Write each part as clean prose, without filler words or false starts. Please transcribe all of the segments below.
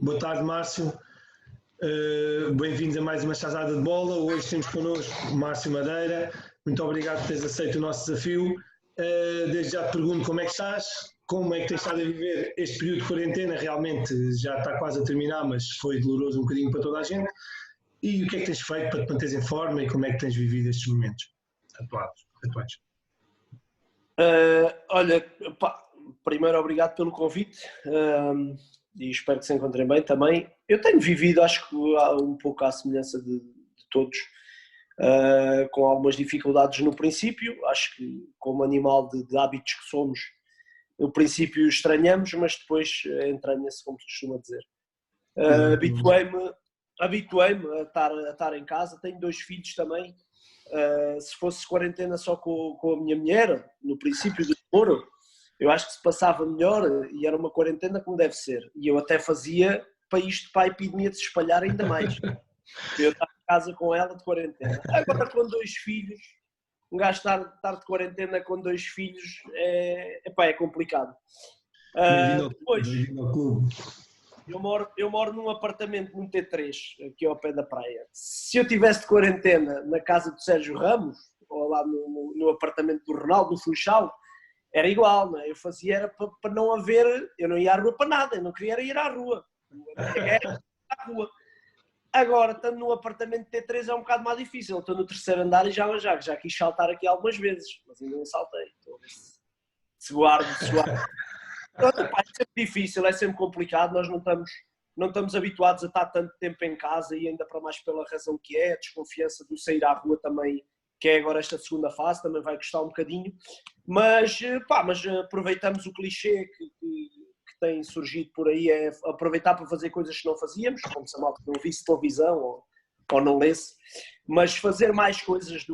Boa tarde, Márcio. Bem-vindos a mais uma chazada de bola. Hoje temos connosco Márcio Madeira. Muito obrigado por teres aceito o nosso desafio. Desde já te pergunto como é que estás, como é que tens estado a viver este período de quarentena. Realmente já está quase a terminar, mas foi doloroso um bocadinho para toda a gente. E o que é que tens feito para te manteres em forma e como é que tens vivido estes momentos atuais? Olha, pá, primeiro obrigado pelo convite e espero que se encontrem bem também. Eu tenho vivido, acho que um pouco à semelhança de todos, com algumas dificuldades no princípio. Acho que como animal de hábitos que somos, no princípio estranhamos, mas depois entranha-se, como se costuma dizer. Habituei-me a estar em casa, tenho 2 filhos também. Se fosse quarentena só com a minha mulher, no princípio do namoro, eu acho que se passava melhor e era uma quarentena como deve ser. E eu até fazia para a epidemia de se espalhar ainda mais. Eu estava em casa com ela de quarentena. Agora com 2 filhos, um gajo estar de quarentena com 2 filhos é complicado. Depois, bem-vindo ao clube. eu moro num apartamento num T3, aqui ao pé da praia. Se eu estivesse de quarentena na casa do Sérgio Ramos, ou lá no apartamento do Ronaldo, no Funchal, era igual, não é? Eu fazia era para não haver, eu não ia à rua para nada, eu não queria ir à rua. Era à rua. Agora, estando no apartamento T3 é um bocado mais difícil. Eu estou no 3º andar e já quis saltar aqui algumas vezes, mas ainda não saltei. Estou a ver se guardo. É sempre difícil, é sempre complicado, nós não estamos habituados a estar tanto tempo em casa e ainda para mais pela razão que é, a desconfiança do sair à rua também, que é agora esta segunda fase, também vai custar um bocadinho, mas aproveitamos o clichê que tem surgido por aí, é aproveitar para fazer coisas que não fazíamos, como se a malta não visse televisão ou não lesse, mas fazer mais coisas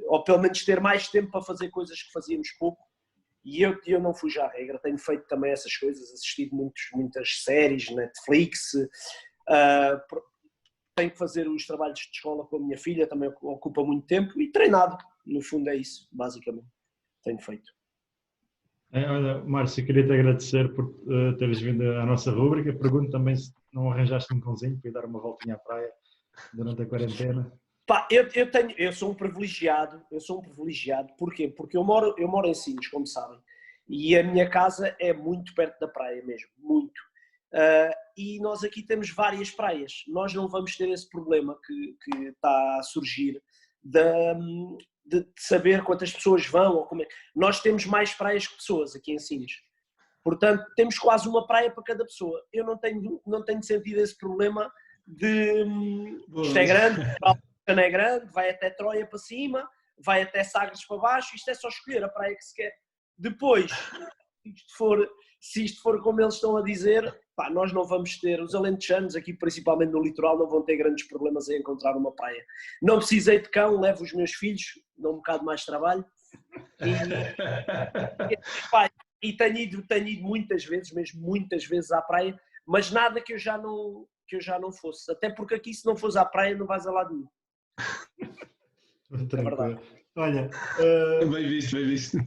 ou pelo menos ter mais tempo para fazer coisas que fazíamos pouco. E eu não fujo à regra, tenho feito também essas coisas, assistido muitas séries, Netflix, tenho que fazer os trabalhos de escola com a minha filha, também ocupa muito tempo, e treinado, no fundo é isso, basicamente, tenho feito. Olha, Márcio, queria-te agradecer por teres vindo à nossa rúbrica. Pergunto também se não arranjaste um cãozinho para ir dar uma voltinha à praia durante a quarentena. Pá, eu sou um privilegiado, porquê? Porque eu moro em Sines, como sabem, e a minha casa é muito perto da praia mesmo, muito. E nós aqui temos várias praias, nós não vamos ter esse problema que está a surgir de saber quantas pessoas vão, ou como é. Nós temos mais praias que pessoas aqui em Sines, portanto temos quase uma praia para cada pessoa. Eu não tenho sentido esse problema de isto é grande, não é grande, vai até Troia para cima, vai até Sagres para baixo, isto é só escolher a praia que se quer. Depois, se isto for como eles estão a dizer, pá, nós não vamos ter, os alentejanos aqui principalmente no litoral não vão ter grandes problemas em encontrar uma praia. Não precisei de cão, levo os meus filhos, dou um bocado mais trabalho e tenho ido muitas vezes, mesmo muitas vezes à praia, mas nada que eu já não fosse, até porque aqui se não fores à praia não vais a lado nenhum. É verdade. Olha, bem visto.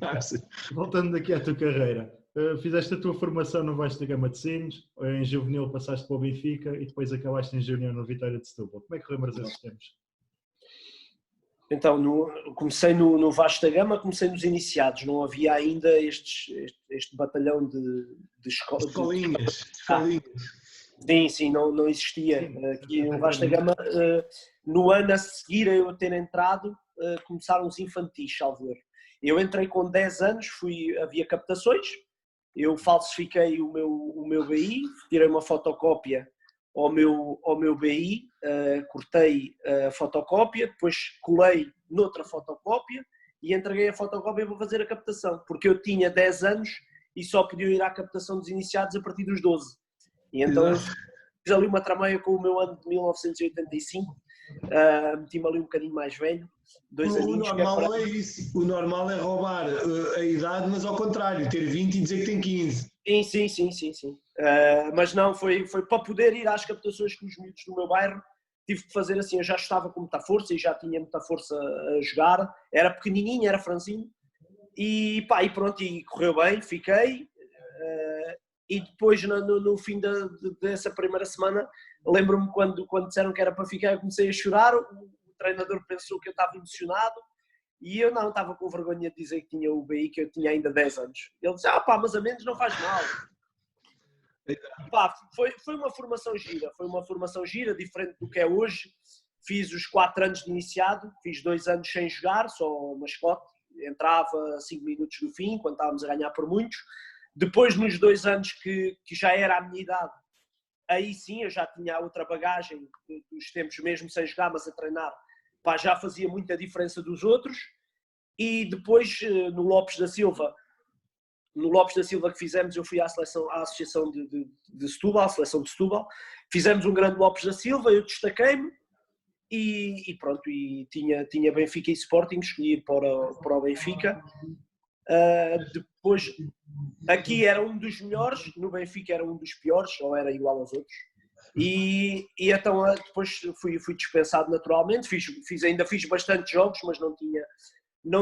Voltando aqui à tua carreira, fizeste a tua formação no Vasta Gama de Sines, em juvenil passaste para o Benfica e depois acabaste em júnior no Vitória de Setúbal. Como é que lembras esses tempos? Então, comecei no Vasta Gama, comecei nos iniciados, não havia ainda este batalhão de escolinhas. Sim, não existia. Aqui no Vasta Gama, no ano a seguir a eu ter entrado, começaram os infantis, salvo erro. Eu entrei com 10 anos, havia captações, eu falsifiquei o meu BI, tirei uma fotocópia ao meu BI, cortei a fotocópia, depois colei noutra fotocópia e entreguei a fotocópia para fazer a captação, porque eu tinha 10 anos e só podia ir à captação dos iniciados a partir dos 12. E então eu fiz ali uma trameia com o meu ano de 1985, meti-me ali um bocadinho mais velho, 2 aninhos. O normal não é isso, o normal é roubar a idade, mas ao contrário, ter 20 e dizer que tem 15. Sim. Mas não, foi para poder ir às captações com os miúdos do meu bairro, tive que fazer assim, eu já estava com muita força e já tinha muita força a jogar, era pequenininho, era franzino, e pronto, e correu bem, fiquei, e depois no fim dessa primeira semana, lembro-me quando disseram que era para ficar, eu comecei a chorar, o treinador pensou que eu estava emocionado, e eu não, estava com vergonha de dizer que tinha o BI, que eu tinha ainda 10 anos. Ele disse, mas a menos não faz mal. Pá, foi uma formação gira, diferente do que é hoje. Fiz os 4 anos de iniciado, fiz 2 anos sem jogar, só mascote, entrava 5 minutos do fim, quando estávamos a ganhar por muitos. Depois, nos 2 anos que já era a minha idade, aí sim eu já tinha outra bagagem dos tempos mesmo sem jogar, mas a treinar, pá, já fazia muita diferença dos outros. E depois, no Lopes da Silva que fizemos, eu fui à associação de Setúbal, à seleção de Setúbal, fizemos um grande Lopes da Silva, eu destaquei-me e pronto, e tinha Benfica e Sporting, escolhi ir para o Benfica. Depois, aqui era um dos melhores, no Benfica era um dos piores, ou era igual aos outros. E então depois fui dispensado naturalmente, ainda fiz bastante jogos, mas não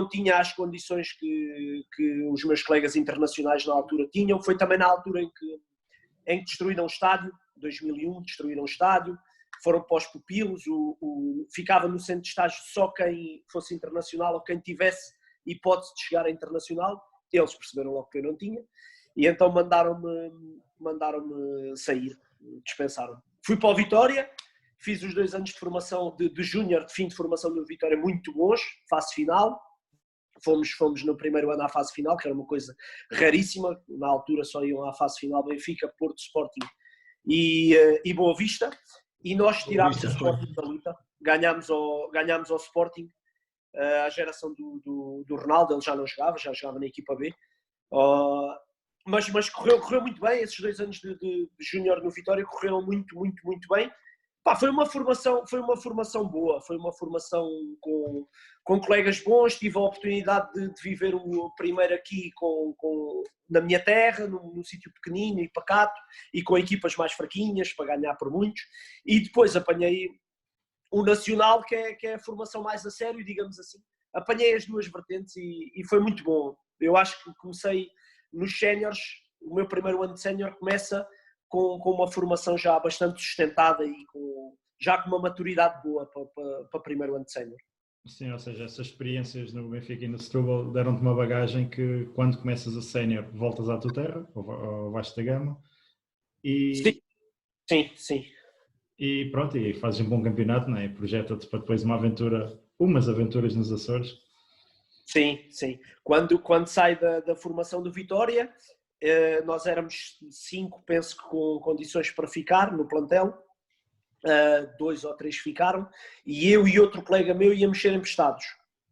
tinha as condições que os meus colegas internacionais na altura tinham. Foi também na altura em que destruíram o estádio, 2001, destruíram o estádio, foram para os pupilos, ficava no centro de estágio só quem fosse internacional ou quem tivesse hipótese de chegar a internacional. Eles perceberam logo que eu não tinha, e então mandaram-me sair, dispensaram-me. Fui para o Vitória, fiz os 2 anos de formação de júnior, de fim de formação do Vitória, muito bons, fase final. Fomos no primeiro ano à fase final, que era uma coisa raríssima. Na altura só iam à fase final Benfica, Porto, Sporting e Boa Vista. E nós tirámos o Sporting da luta. Ganhámos ao Sporting, a geração do Ronaldo. Ele já não jogava, já jogava na equipa B. Mas correu muito bem. Esses 2 anos de júnior no Vitória correram muito, muito, muito bem. Pá, foi uma formação boa, foi uma formação com colegas bons. Tive a oportunidade de viver o primeiro aqui na minha terra, num sítio pequenino e pacato, e com equipas mais fraquinhas, para ganhar por muitos. E depois apanhei o Nacional, que é a formação mais a sério, digamos assim. Apanhei as 2 vertentes e foi muito bom. Eu acho que comecei nos séniores, o meu primeiro ano de sénior começa com uma formação já bastante sustentada e já com uma maturidade boa para primeiro ano de sénior. Sim, ou seja, essas experiências no Benfica e no Setúbal deram-te uma bagagem que, quando começas a sénior, voltas à tua terra, ao Vasco da Gama, e... Sim. E pronto, e fazes um bom campeonato, não é? Projeta-te para depois umas aventuras nos Açores. Sim. Quando sai da formação do Vitória, nós éramos 5, penso que com condições para ficar no plantel. 2 ou 3 ficaram, e eu e outro colega meu íamos ser emprestados.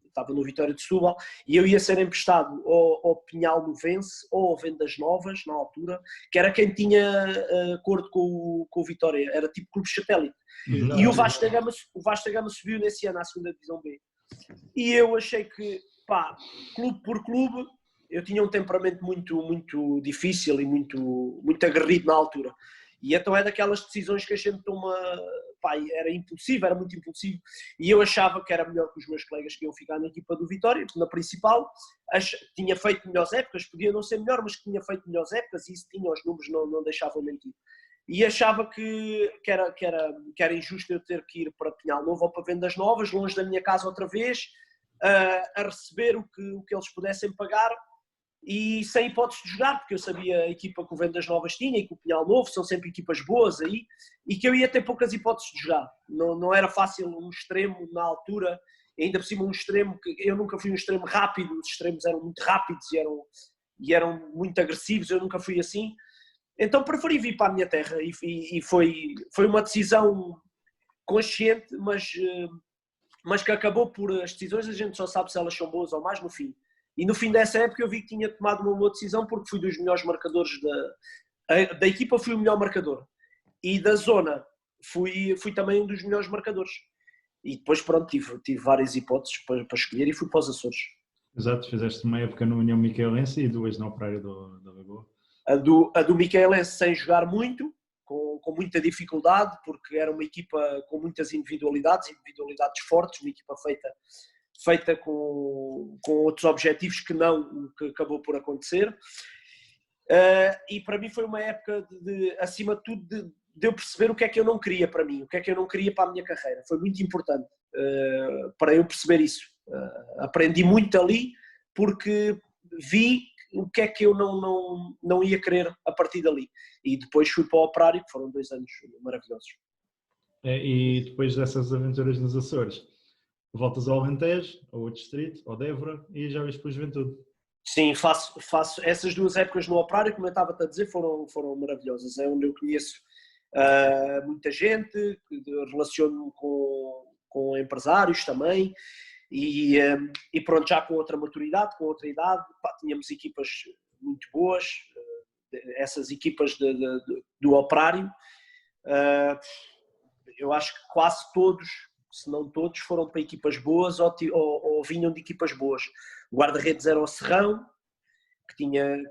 Estava no Vitória de Setúbal, e eu ia ser emprestado ao Pinhal Novense ou ao Vendas Novas, na altura, que era quem tinha acordo com o Vitória, era tipo clube satélite. E o Vasco da Gama subiu nesse ano à 2ª Divisão B. E eu achei que, pá, clube por clube, eu tinha um temperamento muito, muito difícil e muito, muito aguerrido na altura. E então é daquelas decisões que a gente toma, pá, era muito impulsivo, e eu achava que era melhor que os meus colegas que iam ficar na equipa do Vitória, na principal. Tinha feito melhores épocas, podia não ser melhor, mas que tinha feito melhores épocas, e isso tinha, os números não deixavam mentir. E achava que era injusto eu ter que ir para Pinhal Novo ou para Vendas Novas, longe da minha casa outra vez, a receber o que eles pudessem pagar, e sem hipótese de jogar, porque eu sabia a equipa que o Vendas Novas tinha e que o Pinhal Novo são sempre equipas boas aí, e que eu ia ter poucas hipóteses de jogar. Não era fácil um extremo na altura, ainda por cima um extremo que eu nunca fui um extremo rápido, os extremos eram muito rápidos e eram muito agressivos, eu nunca fui assim. Então preferi vir para a minha terra, e foi uma decisão consciente, mas que acabou por, as decisões a gente só sabe se elas são boas ou mais no fim. E no fim dessa época eu vi que tinha tomado uma boa decisão, porque fui dos melhores marcadores da equipa, fui o melhor marcador. E da zona fui também um dos melhores marcadores. E depois pronto, tive várias hipóteses para escolher e fui para os Açores. Exato, fizeste uma época no União Micaelense e 2 na Operário da Lagoa. A do Micaelense sem jogar muito, com muita dificuldade, porque era uma equipa com muitas individualidades fortes, uma equipa feita com outros objetivos que não o que acabou por acontecer. E para mim foi uma época, acima de tudo, de eu perceber o que é que eu não queria para mim, o que é que eu não queria para a minha carreira. Foi muito importante para eu perceber isso. Aprendi muito ali porque vi o que é que eu não ia querer a partir dali. E depois fui para o Operário, que foram 2 anos maravilhosos. E depois dessas aventuras nos Açores, voltas ao Alentejo, ao Distrito, ao Évora e já vais para o Juventude. Sim, faço essas 2 épocas no Operário, como eu estava a dizer, foram maravilhosas. É onde eu conheço muita gente, relaciono-me com empresários também e pronto, já com outra maturidade, com outra idade. Tínhamos equipas muito boas, essas equipas do Operário. Eu acho que quase todos, se não todos, foram para equipas boas ou vinham de equipas boas. O guarda-redes era o Serrão, que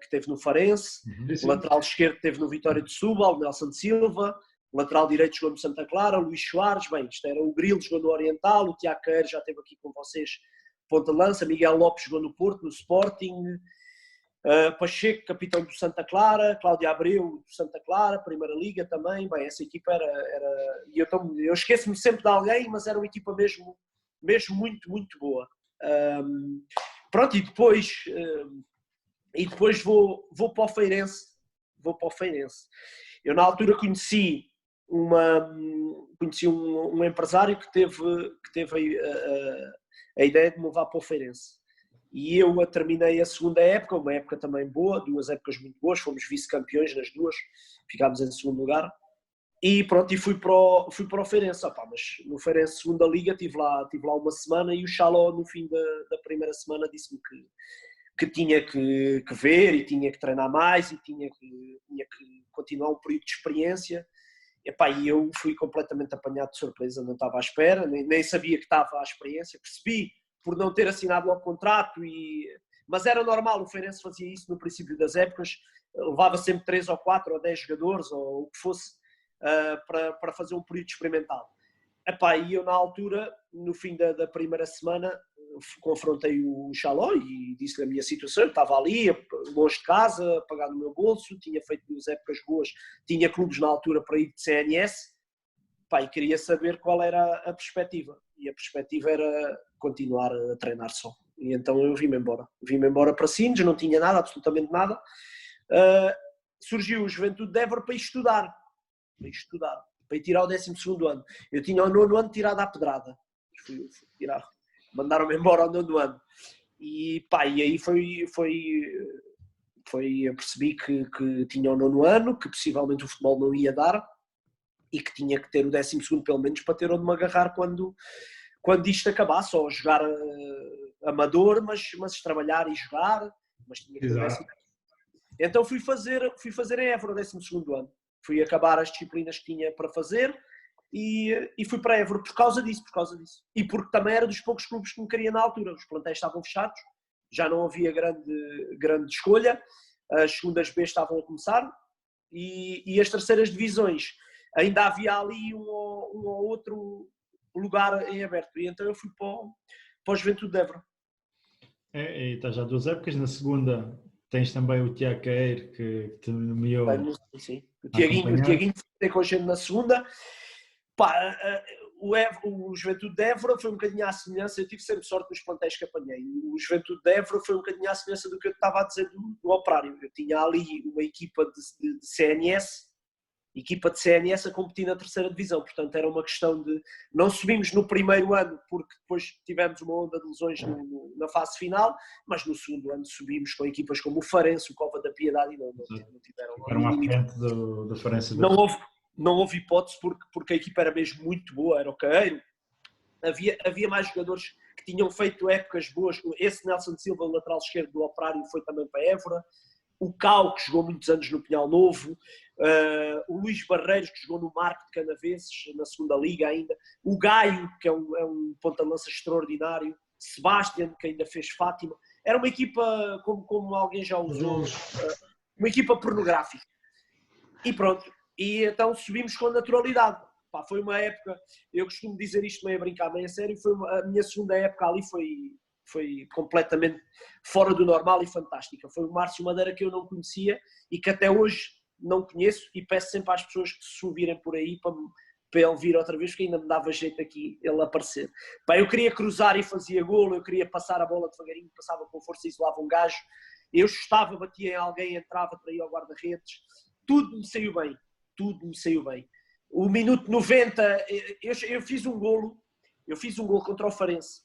teve no Farense, o lateral esquerdo teve no Vitória de Setúbal, o Nelson Silva, o lateral direito jogou no Santa Clara, o Luís Soares, isto era o Grilo, jogou no Oriental, o Tiago Queiro já esteve aqui com vocês, ponta de lança, Miguel Lopes jogou no Porto, no Sporting, Pacheco, capitão do Santa Clara, Cláudio Abreu do Santa Clara, Primeira Liga também. Essa equipa era e eu esqueço-me sempre de alguém, mas era uma equipa mesmo muito, muito boa. Pronto, e depois vou para o Feirense. Eu na altura conheci um empresário que teve a ideia de me levar para o Feirense. E eu terminei a segunda época, uma época também boa, 2 épocas muito boas, fomos vice-campeões nas 2, ficámos em segundo lugar. E pronto, e fui para o Feirense. Mas no Feirense segunda liga tive lá uma semana e o Chaló no fim da primeira semana disse-me que tinha que ver e tinha que treinar mais e tinha que continuar um período de experiência. E eu fui completamente apanhado de surpresa, não estava à espera, nem sabia que estava à experiência, percebi por não ter assinado logo o contrato, mas era normal, o Feirense fazia isso no princípio das épocas, levava sempre 3 ou 4 ou 10 jogadores ou o que fosse para fazer um período experimental. E eu na altura, no fim da primeira semana, confrontei o Chaló e disse-lhe a minha situação. Eu estava ali, longe de casa, a pagar no meu bolso, tinha feito 2 épocas boas, tinha clubes na altura para ir de CNS, e queria saber qual era a perspectiva. E a perspectiva era continuar a treinar só. E então eu vim-me embora para Sines, não tinha nada, absolutamente nada. Surgiu o Juventude de Évora para estudar, para ir tirar o 12º ano. Eu tinha o 9º ano tirado à pedrada. Fui tirar. Mandaram-me embora ao 9º ano. E aí eu percebi que tinha o 9º ano, que possivelmente o futebol não ia dar e que tinha que ter o 12º pelo menos para ter onde me agarrar quando isto acabasse, ou jogar amador, mas trabalhar e jogar, mas tinha que ter o 12º. Então fui fazer em Évora o 12º ano. Fui acabar as disciplinas que tinha para fazer e fui para Évora por causa disso. E porque também era dos poucos clubes que me queria na altura. Os plantéis estavam fechados, já não havia grande escolha, as segundas B estavam a começar e as terceiras divisões ainda havia ali um ou outro lugar em aberto. E então eu fui para o Juventude de Évora. E estás já 2 épocas. Na segunda tens também o Tiago Queiro, que te nomeou. Sim. O Tiaguinho foi com a gente na segunda. O Juventude de Évora foi um bocadinho à semelhança. Eu tive sempre sorte nos plantéis que apanhei. O Juventude de Évora foi um bocadinho à semelhança do que eu estava a dizer do Operário. Eu tinha ali uma equipa de CNS a competir na terceira divisão, portanto era uma questão de não subimos no primeiro ano porque depois tivemos uma onda de lesões na fase final, mas no segundo ano subimos com equipas como o Farense, o Cova da Piedade e não tiveram à frente do Farense. Não houve hipótese porque a equipa era mesmo muito boa, era o Queiro, havia mais jogadores que tinham feito épocas boas. Esse Nelson Silva, o lateral esquerdo do Operário, foi também para Évora. O Cal, que jogou muitos anos no Pinhal Novo, o Luís Barreiros, que jogou no Marco de Canaveses, na segunda liga ainda, o Gaio, que é um ponta-lança extraordinário, Sebastião, que ainda fez Fátima. Era uma equipa, como alguém já usou, uma equipa pornográfica. E pronto, e então subimos com naturalidade. Foi uma época, eu costumo dizer isto meio a brincar, meio a sério, a minha segunda época ali foi completamente fora do normal e fantástica. Foi o Márcio Madeira que eu não conhecia e que até hoje não conheço, e peço sempre às pessoas que se ouvirem por aí para ele vir outra vez, porque ainda me dava jeito aqui ele aparecer. Pá, eu queria cruzar e fazia golo, eu queria passar a bola devagarinho, passava com força e isolava um gajo, eu chutava, batia em alguém, entrava para ir ao guarda-redes, tudo me saiu bem, tudo me saiu bem. O minuto 90, eu fiz um golo contra o Farense,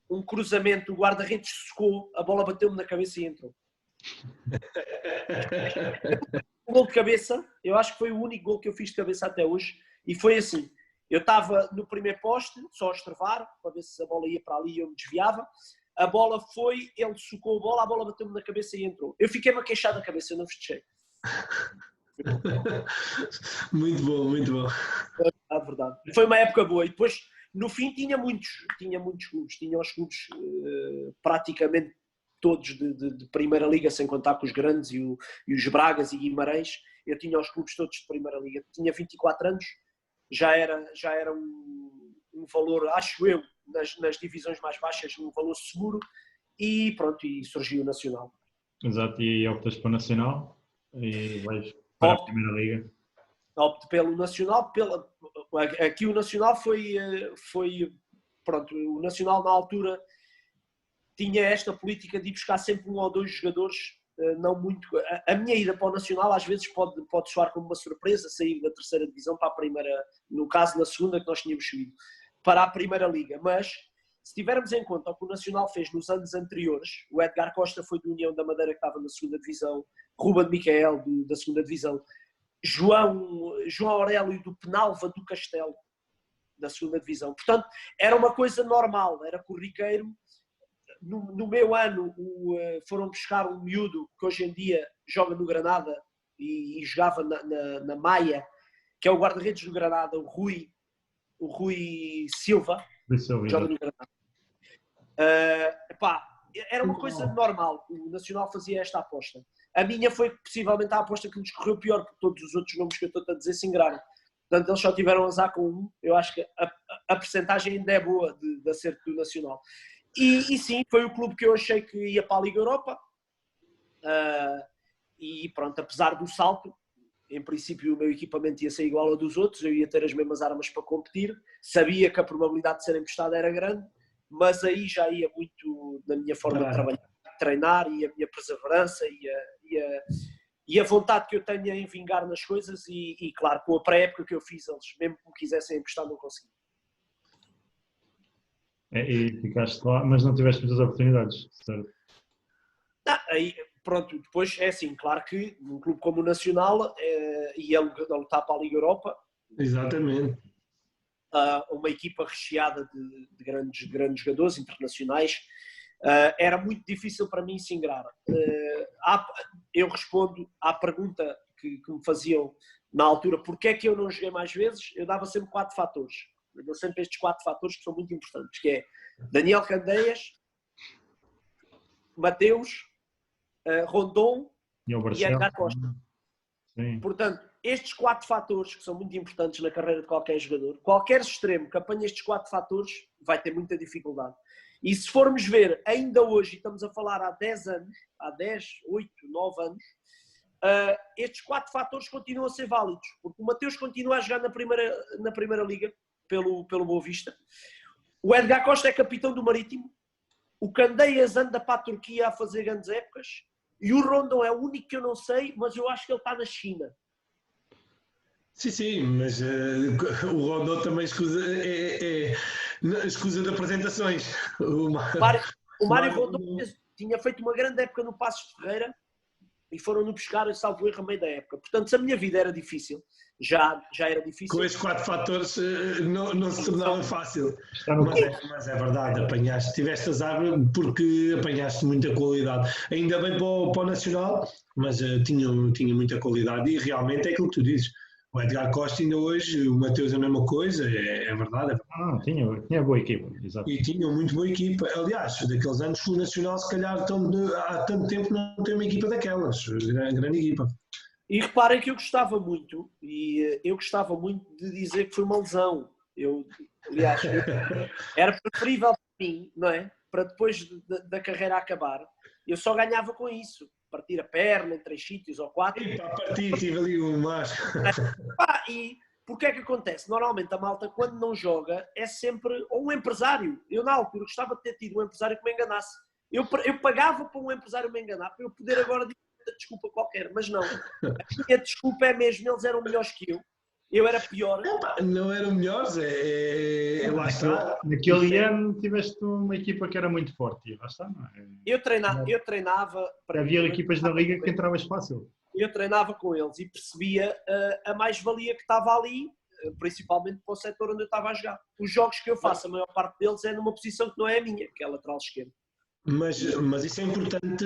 um cruzamento, o guarda-redes secou, a bola bateu-me na cabeça e entrou. Um gol de cabeça, eu acho que foi o único gol que eu fiz de cabeça até hoje, e foi assim, eu estava no primeiro poste, só a estrovar, para ver se a bola ia para ali e eu me desviava, a bola foi, ele socou a bola bateu-me na cabeça e entrou. Eu fiquei-me a queixar da cabeça, eu não festejei. Muito bom, muito bom. É verdade. Foi uma época boa, e depois no fim tinha muitos clubes, tinha os clubes praticamente todos de Primeira Liga, sem contar com os grandes e os Bragas e Guimarães. Eu tinha os clubes todos de Primeira Liga. Tinha 24 anos, já era um valor, acho eu, nas divisões mais baixas, um valor seguro, e pronto, e surgiu o Nacional. Exato, e optas para o Nacional e vais para a Primeira Liga. Opto pelo Nacional, aqui o Nacional foi, pronto, o Nacional na altura tinha esta política de ir buscar sempre um ou dois jogadores, não muito. A minha ida para o Nacional às vezes pode soar como uma surpresa, sair da terceira divisão para a primeira, no caso na segunda que nós tínhamos subido, para a Primeira Liga, mas se tivermos em conta o que o Nacional fez nos anos anteriores, o Edgar Costa foi do União da Madeira que estava na segunda divisão, Ruben Micael da segunda divisão, João Aurélio do Penalva do Castelo, da segunda divisão. Portanto, era uma coisa normal, era corriqueiro. No meu ano foram buscar um miúdo que hoje em dia joga no Granada e jogava na Maia, que é o guarda-redes do Granada, o Rui Silva, joga no Granada. Era uma coisa normal, o Nacional fazia esta aposta. A minha foi possivelmente a aposta que nos correu pior, porque todos os outros nomes que eu estou a dizer se engraram. Portanto, eles só tiveram azar com um. Eu acho que a percentagem ainda é boa de acerto do Nacional. E sim, foi o clube que eu achei que ia para a Liga Europa. E pronto, apesar do salto, em princípio o meu equipamento ia ser igual ao dos outros, eu ia ter as mesmas armas para competir, sabia que a probabilidade de ser emprestado era grande, mas aí já ia muito na minha forma de trabalhar, treinar, e a minha perseverança e a vontade que eu tenho em vingar nas coisas e claro, com a pré-época que eu fiz, eles mesmo que me quisessem emprestar não conseguiam. E ficaste lá, mas não tiveste muitas oportunidades, certo? Aí, pronto, depois é assim, claro que num clube como o Nacional e ele lutar para a Liga Europa. Exatamente. Uma equipa recheada de grandes jogadores internacionais, era muito difícil para mim se ingrar. Eu respondo à pergunta que me faziam na altura, porque é que eu não joguei mais vezes, eu dava sempre 4 fatores. Eu dou sempre estes 4 fatores que são muito importantes, que é Daniel Candeias, Mateus, Rondon e Edgar Costa. Sim. Portanto, estes 4 fatores que são muito importantes na carreira de qualquer jogador, qualquer extremo que apanhe estes 4 fatores vai ter muita dificuldade. E se formos ver, ainda hoje, estamos a falar há 10 anos, há 10, 8, 9 anos, estes 4 fatores continuam a ser válidos, porque o Mateus continua a jogar na primeira Liga, pelo Boa Vista, o Edgar Costa é capitão do Marítimo, o Candeias anda para a Turquia a fazer grandes épocas, e o Rondon é o único que eu não sei, mas eu acho que ele está na China. Sim, mas o Rondon também escusa de apresentações. O Mário Rondon tinha feito uma grande época no Passos de Ferreira e foram-no buscar, salvo erro, a meio da época. Portanto, se a minha vida era difícil, já era difícil. Com estes 4 fatores não se tornava fácil. Mas é verdade, tiveste azar porque apanhaste muita qualidade. Ainda bem para o Nacional, mas tinha muita qualidade e realmente é aquilo que tu dizes. O Edgar Costa ainda hoje, o Mateus a mesma coisa, é verdade. Tinha boa equipa, exato. E tinha muito boa equipa. Aliás, daqueles anos que o Nacional, se calhar, há tanto tempo não tem uma equipa daquelas. Grande equipa. E reparem que eu gostava muito de dizer que foi uma lesão. Aliás, era preferível mim, não é? Para depois da carreira acabar, eu só ganhava com isso. Partir a perna em 3 sítios ou 4. E para partir, tive ali um macho. E porque é que acontece? Normalmente a malta, quando não joga, é sempre ou um empresário. Eu, na altura, gostava de ter tido um empresário que me enganasse. Eu pagava para um empresário me enganar, para eu poder agora dizer desculpa qualquer, mas não. A minha desculpa é mesmo, eles eram melhores que eu era pior. Não eram melhores, lá está. Naquele ano tiveste uma equipa que era muito forte, e lá está, não é? Eu treinava havia equipas na liga que entravas fácil. Eu treinava com eles e percebia a mais-valia que estava ali, principalmente para o setor onde eu estava a jogar. Os jogos que eu faço, a maior parte deles é numa posição que não é a minha, que é a lateral esquerda. Mas isso é importante,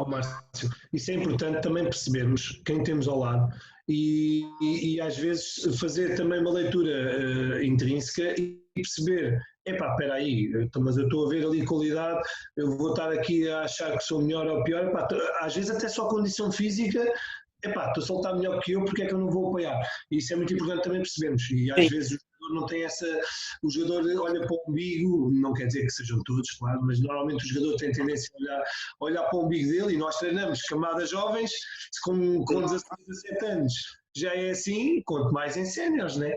Márcio, isso é importante também percebermos quem temos ao lado e às vezes fazer também uma leitura intrínseca e perceber, espera aí, mas eu estou a ver ali qualidade, eu vou estar aqui a achar que sou melhor ou pior, às vezes até só condição física, estou a soltar melhor que eu, porque é que eu não vou apoiar? E isso é muito importante também percebermos, e às vezes não tem o jogador olha para o umbigo, não quer dizer que sejam todos, claro, mas normalmente o jogador tem tendência a olhar para o umbigo dele e nós treinamos camadas jovens com 16, 17 anos. Já é assim, quanto mais em séniores, não é?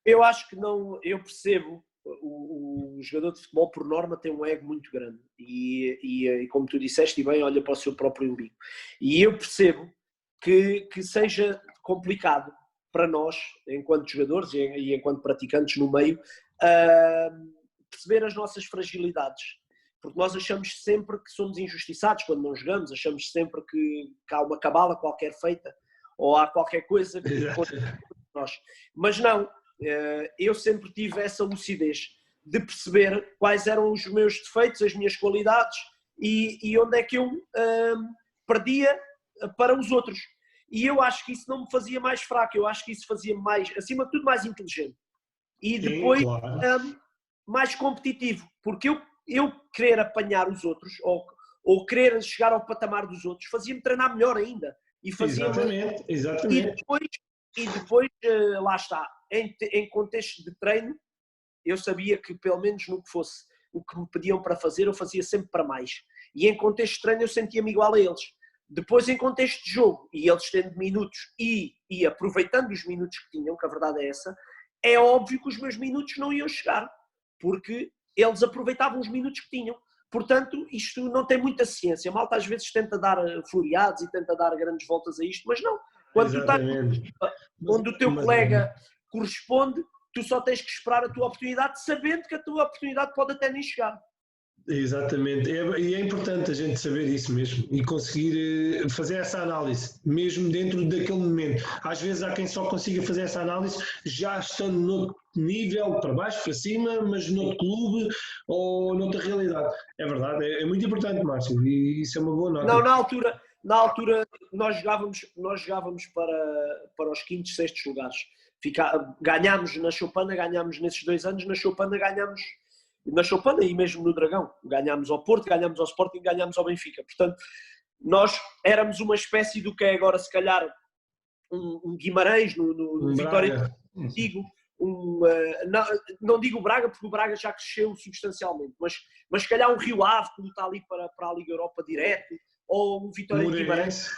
Eu acho que não, eu percebo, o jogador de futebol por norma tem um ego muito grande e como tu disseste bem, olha para o seu próprio umbigo. E eu percebo que seja complicado para nós, enquanto jogadores e enquanto praticantes no meio, perceber as nossas fragilidades. Porque nós achamos sempre que somos injustiçados quando não jogamos, achamos sempre que há uma cabala qualquer feita, ou há qualquer coisa que nós. Mas não, eu sempre tive essa lucidez de perceber quais eram os meus defeitos, as minhas qualidades e onde é que eu perdia para os outros. E eu acho que isso não me fazia mais fraco, eu acho que isso fazia mais, acima de tudo, mais inteligente. E depois, claro, mais competitivo. Porque eu querer apanhar os outros, ou querer chegar ao patamar dos outros, fazia-me treinar melhor ainda. E fazia exatamente. E depois, lá está, em contexto de treino, eu sabia que pelo menos no que fosse o que me pediam para fazer, eu fazia sempre para mais. E em contexto de treino eu sentia-me igual a eles. Depois, em contexto de jogo, e eles tendo minutos e aproveitando os minutos que tinham, que a verdade é essa, é óbvio que os meus minutos não iam chegar, porque eles aproveitavam os minutos que tinham. Portanto, isto não tem muita ciência. A malta às vezes tenta dar floreados e tenta dar grandes voltas a isto, mas não. Quando tu estás onde o teu colega corresponde, tu só tens que esperar a tua oportunidade, sabendo que a tua oportunidade pode até nem chegar. Exatamente, e é importante a gente saber isso mesmo e conseguir fazer essa análise, mesmo dentro daquele momento. Às vezes há quem só consiga fazer essa análise já estando noutro nível, para baixo, para cima, mas noutro clube ou noutra realidade. É verdade, é muito importante, Márcio, e isso é uma boa nota. Não, na altura nós jogávamos para os quintos, sextos lugares. Ganhámos na Choupana, ganhámos nesses 2 anos, na Choupana ganhámos na Choupana e mesmo no Dragão. Ganhámos ao Porto, ganhámos ao Sporting, ganhámos ao Benfica. Portanto, nós éramos uma espécie do que é agora, se calhar, um Guimarães no Vitória. Não digo Braga, porque o Braga já cresceu substancialmente, mas se calhar um Rio Ave, que está ali para a Liga Europa direto, ou um Vitória de Guimarães.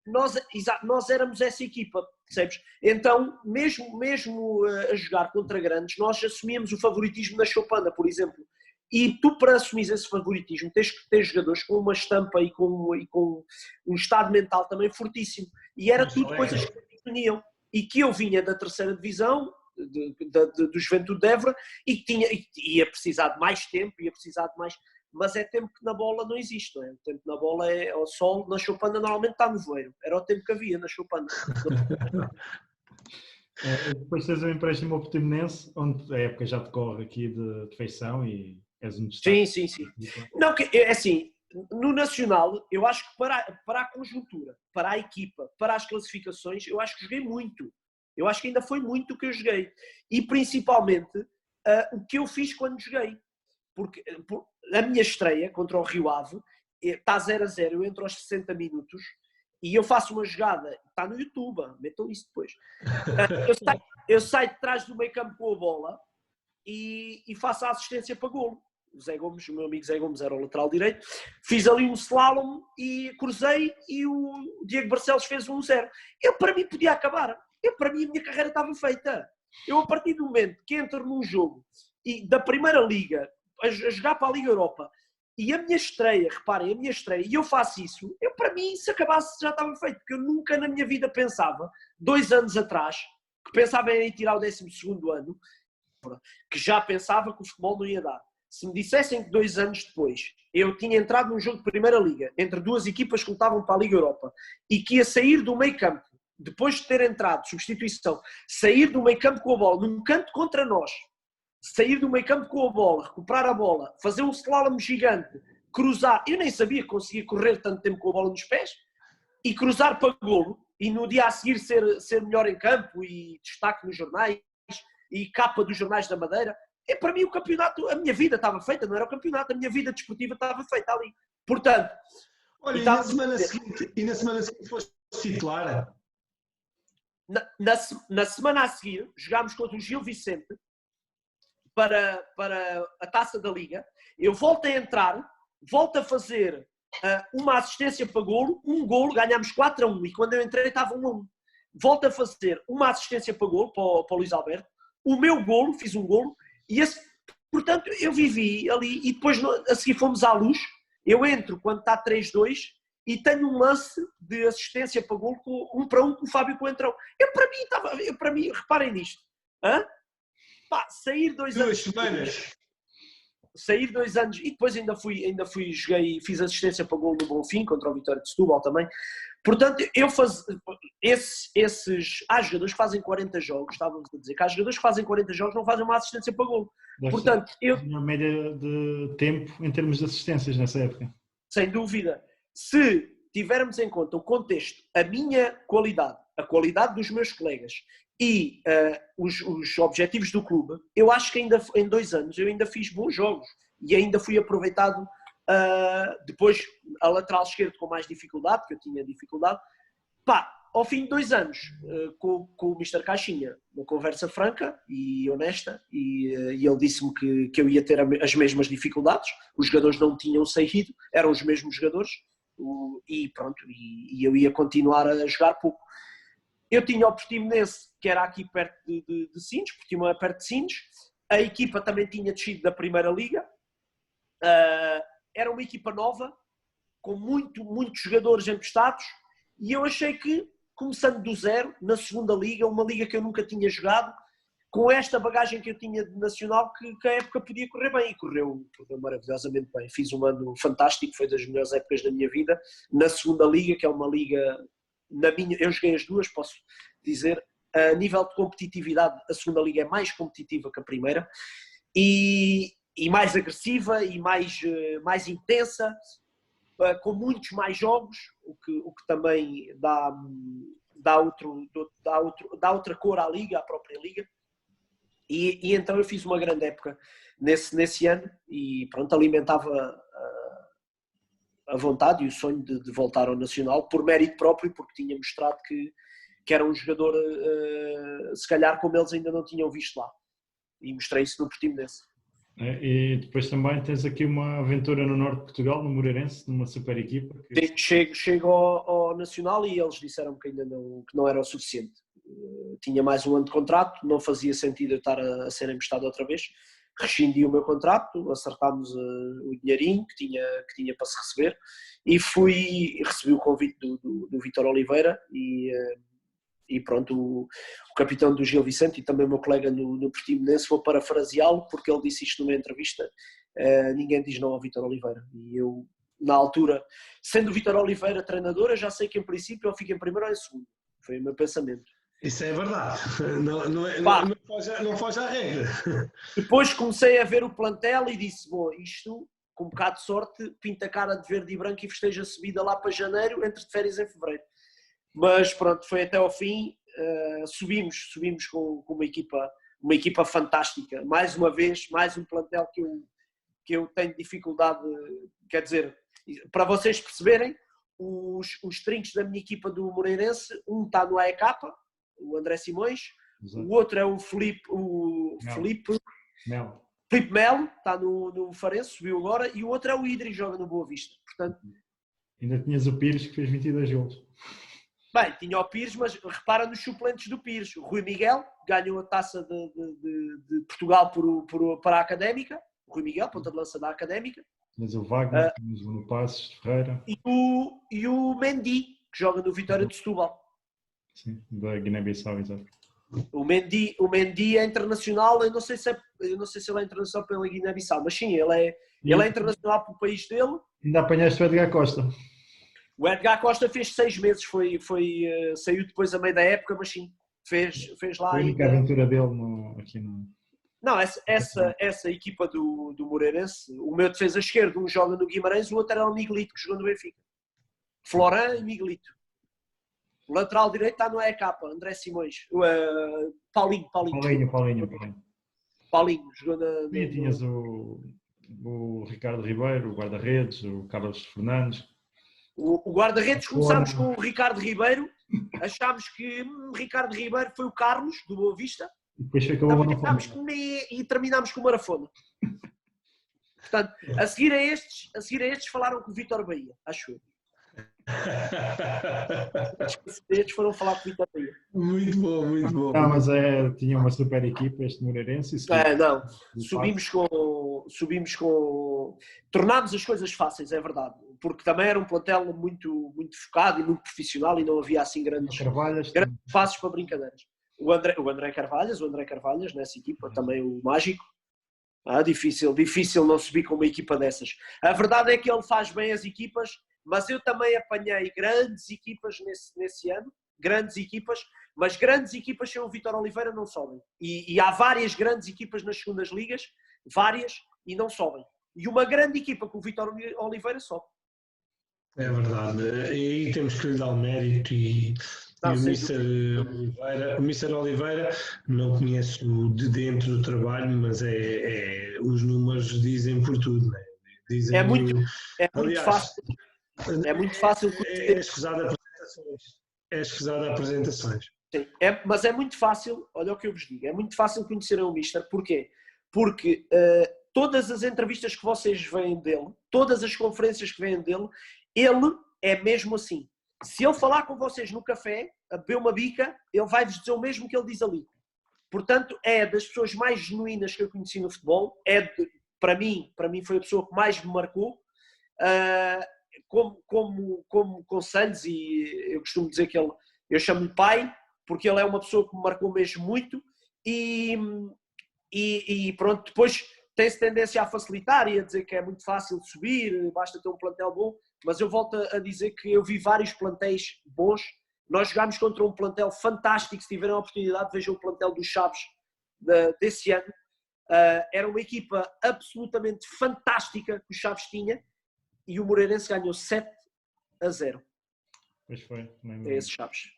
Nós éramos essa equipa, percebes? Então, mesmo a jogar contra grandes, nós assumíamos o favoritismo na Choupana, por exemplo. E tu, para assumir esse favoritismo, tens que ter jogadores com uma estampa e com um estado mental também fortíssimo. E era tudo coisas que me uniam. E que eu vinha da 3ª divisão, do Juventude de Évora, e que ia precisar de mais tempo, ia precisar de mais... Mas é tempo que na bola não existe, não é? O tempo na bola é ao sol, na Choupana normalmente está no voeiro. Era o tempo que havia na Choupana. Depois tens um empréstimo ao Portimonense, onde a época já decorre aqui de feição e és um destaque. Sim. Não, é assim, no Nacional, eu acho que para a conjuntura, para a equipa, para as classificações, eu acho que joguei muito. Eu acho que ainda foi muito o que eu joguei. E principalmente o que eu fiz quando joguei. Porque a minha estreia contra o Rio Ave está 0-0, eu entro aos 60 minutos e eu faço uma jogada, está no YouTube, metam isso depois. Eu saio de trás do meio campo com a bola e faço a assistência para golo. O Zé Gomes, o meu amigo Zé Gomes era o lateral direito, fiz ali um slalom e cruzei e o Diego Barcelos fez 1-0. Eu, para mim, podia acabar. Para mim, a minha carreira estava feita. Eu, a partir do momento que entro num jogo e da Primeira Liga, a jogar para a Liga Europa, e a minha estreia, reparem, a minha estreia, e eu faço isso, para mim, se acabasse, já estava feito, porque eu nunca na minha vida pensava, 2 anos atrás, que pensava em tirar o 12º ano, que já pensava que o futebol não ia dar. Se me dissessem que 2 anos depois eu tinha entrado num jogo de Primeira Liga, entre 2 equipas que lutavam para a Liga Europa, e que ia sair do meio campo, depois de ter entrado, substituição, sair do meio campo com a bola, num canto contra nós, sair do meio campo com a bola, recuperar a bola, fazer um slalom gigante, cruzar, eu nem sabia que conseguia correr tanto tempo com a bola nos pés, e cruzar para golo, e no dia a seguir ser melhor em campo, e destaque nos jornais, e capa dos jornais da Madeira. Para mim o campeonato, a minha vida estava feita, não era o campeonato, a minha vida desportiva estava feita ali. Portanto... Olha, e na semana seguinte foste titular? Na semana a seguir, jogámos contra o Gil Vicente para a Taça da Liga. Eu volto a entrar, volto a fazer uma assistência para golo, um golo, ganhámos 4-1 e quando eu entrei estava 1-1. Volto a fazer uma assistência para golo, para o Luís Alberto, o meu golo, fiz um golo, e portanto eu vivi ali e depois a seguir fomos à Luz, eu entro quando está 3-2 e tenho um lance de assistência para golo 1-1 com o Fábio Coentrão. Para mim, reparem nisto, sair 2 anos... 2 semanas. Sair 2 anos e depois ainda fui joguei, fiz assistência para golo no Bonfim contra o Vitória de Setúbal também. Portanto, há jogadores que fazem 40 jogos, estávamos a dizer que há jogadores que fazem 40 jogos não fazem uma assistência para golo. Portanto, uma média de tempo em termos de assistências nessa época. Sem dúvida. Se tivermos em conta o contexto, a minha qualidade, a qualidade dos meus colegas e os objetivos do clube, eu acho que ainda em 2 anos eu ainda fiz bons jogos e ainda fui aproveitado depois a lateral esquerdo com mais dificuldade, porque eu tinha dificuldade. Ao fim de 2 anos, com o Mr. Caixinha, uma conversa franca e honesta, e ele disse-me que eu ia ter as mesmas dificuldades, os jogadores não tinham saído, eram os mesmos jogadores, e pronto, e eu ia continuar a jogar pouco. Eu tinha o Portimonense, que era aqui perto de Sines, Portimão é perto de Sines, a equipa também tinha descido da Primeira Liga, era uma equipa nova, com muitos jogadores emprestados, e eu achei que, começando do zero, na segunda liga, uma liga que eu nunca tinha jogado, com esta bagagem que eu tinha de nacional, que a época podia correr bem, e correu maravilhosamente bem. Fiz um ano fantástico, foi das melhores épocas da minha vida, na segunda liga, que é uma liga, eu joguei as duas, posso dizer, a nível de competitividade, a segunda liga é mais competitiva que a primeira, e mais agressiva, e mais intensa, com muitos mais jogos, o que também dá outra cor à liga, à própria liga. E então eu fiz uma grande época nesse ano e pronto, alimentava a vontade e o sonho de voltar ao Nacional por mérito próprio, porque tinha mostrado que era um jogador, se calhar como eles ainda não tinham visto lá, e mostrei isso no Portimonense. E depois também tens aqui uma aventura no norte de Portugal, no Moreirense, numa super equipa. Chego ao Nacional e eles disseram que ainda não era o suficiente. Tinha mais um ano de contrato, não fazia sentido eu estar a ser emprestado outra vez. Rescindi o meu contrato, acertámos o dinheirinho que tinha para se receber e recebi o convite do Vítor Oliveira e pronto, o capitão do Gil Vicente e também o meu colega no Portimonense, vou parafraseá-lo porque ele disse isto numa entrevista, ninguém diz não ao Vítor Oliveira, e eu na altura, sendo o Vítor Oliveira treinador, eu já sei que em princípio ele fica em primeiro ou em segundo, foi o meu pensamento. Isso é verdade, não foge à regra. Depois comecei a ver o plantel e disse, bom, isto com um bocado de sorte pinta a cara de verde e branco e festeja a subida lá para janeiro, entre de férias em fevereiro. Mas pronto, foi até ao fim, subimos com uma equipa fantástica. Mais uma vez, mais um plantel que eu tenho dificuldade, quer dizer, para vocês perceberem, os trinques da minha equipa do Moreirense, um está no AEK, o André Simões, exato. O outro é o Filipe Mel. Filipe Melo, está no Farense, subiu agora, e o outro é o Idris, joga no Boa Vista. Portanto, ainda tinhas o Pires que fez 22 gols. Bem, tinha o Pires, mas repara nos suplentes do Pires. O Rui Miguel ganhou a taça de Portugal para a Académica. O Rui Miguel, ponta de lança da Académica. Mas o Wagner, o Nuno Passos, Ferreira. E o Mendy, que joga no Vitória de Setúbal. Sim, da Guiné-Bissau, exato. O Mendy é internacional, eu não sei se ele é internacional pela Guiné-Bissau, mas sim, ele é internacional para o país dele. Ainda apanhaste o Edgar Costa. O Edgar Costa fez 6 meses, saiu depois a meio da época, mas sim, fez lá. Foi a única aventura dele aqui no... Não, essa equipa do Moreirense, o meu defesa esquerdo, um joga no Guimarães, o outro era o Miguelito, que jogou no Benfica. Floran e Miguelito. O lateral direito está no EK, André Simões. Paulinho. Paulinho, jogou na... E tinhas o Ricardo Ribeiro, o guarda-redes, o Carlos Fernandes. O guarda-redes, começámos com o Ricardo Ribeiro, achámos que Ricardo Ribeiro foi o Carlos, do Boa Vista, e depois foi com o Marafona. E terminámos com o Marafona. Portanto, a seguir a estes falaram com o Vítor Bahia, acho eu. Estes foram falar com o Vítor Bahia. Muito bom. Não, mas tinha uma super equipa este Moreirense. Não, subimos com... Tornámos as coisas fáceis, é verdade. Porque também era um plantel muito, muito focado e muito profissional e não havia assim grandes passos para brincadeiras. O André Carvalhas nessa equipa, também o Mágico. Difícil não subir com uma equipa dessas. A verdade é que ele faz bem as equipas, mas eu também apanhei grandes equipas nesse ano, mas grandes equipas sem o Vítor Oliveira não sobem. E há várias grandes equipas nas segundas ligas, e não sobem. E uma grande equipa com o Vítor Oliveira sobe. É verdade, e aí temos que lhe dar o mérito e o Mr. Oliveira não conheço de dentro do trabalho, mas os números dizem por tudo, né? É muito fácil. É muito fácil. É escusado a apresentações. Sim, mas é muito fácil, olha o que eu vos digo, é muito fácil conhecerem o Mister. Porquê? Porque todas as entrevistas que vocês veem dele, todas as conferências que veem dele, ele é mesmo assim. Se ele falar com vocês no café, a beber uma bica, ele vai-vos dizer o mesmo que ele diz ali. Portanto, é das pessoas mais genuínas que eu conheci no futebol. Para mim foi a pessoa que mais me marcou. Como conselhos, e eu costumo dizer que eu chamo-lhe pai, porque ele é uma pessoa que me marcou mesmo muito. E pronto, depois tem-se tendência a facilitar e a dizer que é muito fácil de subir, basta ter um plantel bom. Mas eu volto a dizer que eu vi vários plantéis bons. Nós jogámos contra um plantel fantástico. Se tiverem a oportunidade, vejam o plantel dos Chaves desse ano. Era uma equipa absolutamente fantástica que o Chaves tinha e o Moreirense ganhou 7-0. Pois foi. É esse Chaves.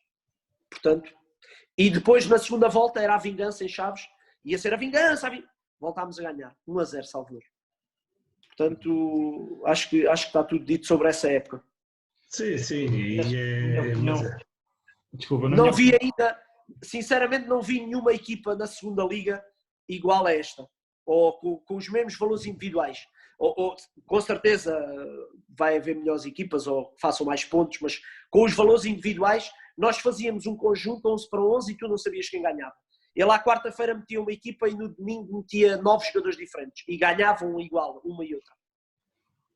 Portanto, e depois na segunda volta era a vingança em Chaves. Ia ser a vingança. Voltámos a ganhar. 1-0, salvo erro. Portanto, acho que está tudo dito sobre essa época. Sim. Desculpa, não vi ainda, sinceramente, não vi nenhuma equipa na segunda liga igual a esta, ou com os mesmos valores individuais. Ou com certeza vai haver melhores equipas ou que façam mais pontos, mas com os valores individuais, nós fazíamos um conjunto 11-11 e tu não sabias quem ganhava. Ele à quarta-feira metia uma equipa e no domingo metia 9 jogadores diferentes e ganhavam igual, uma e outra.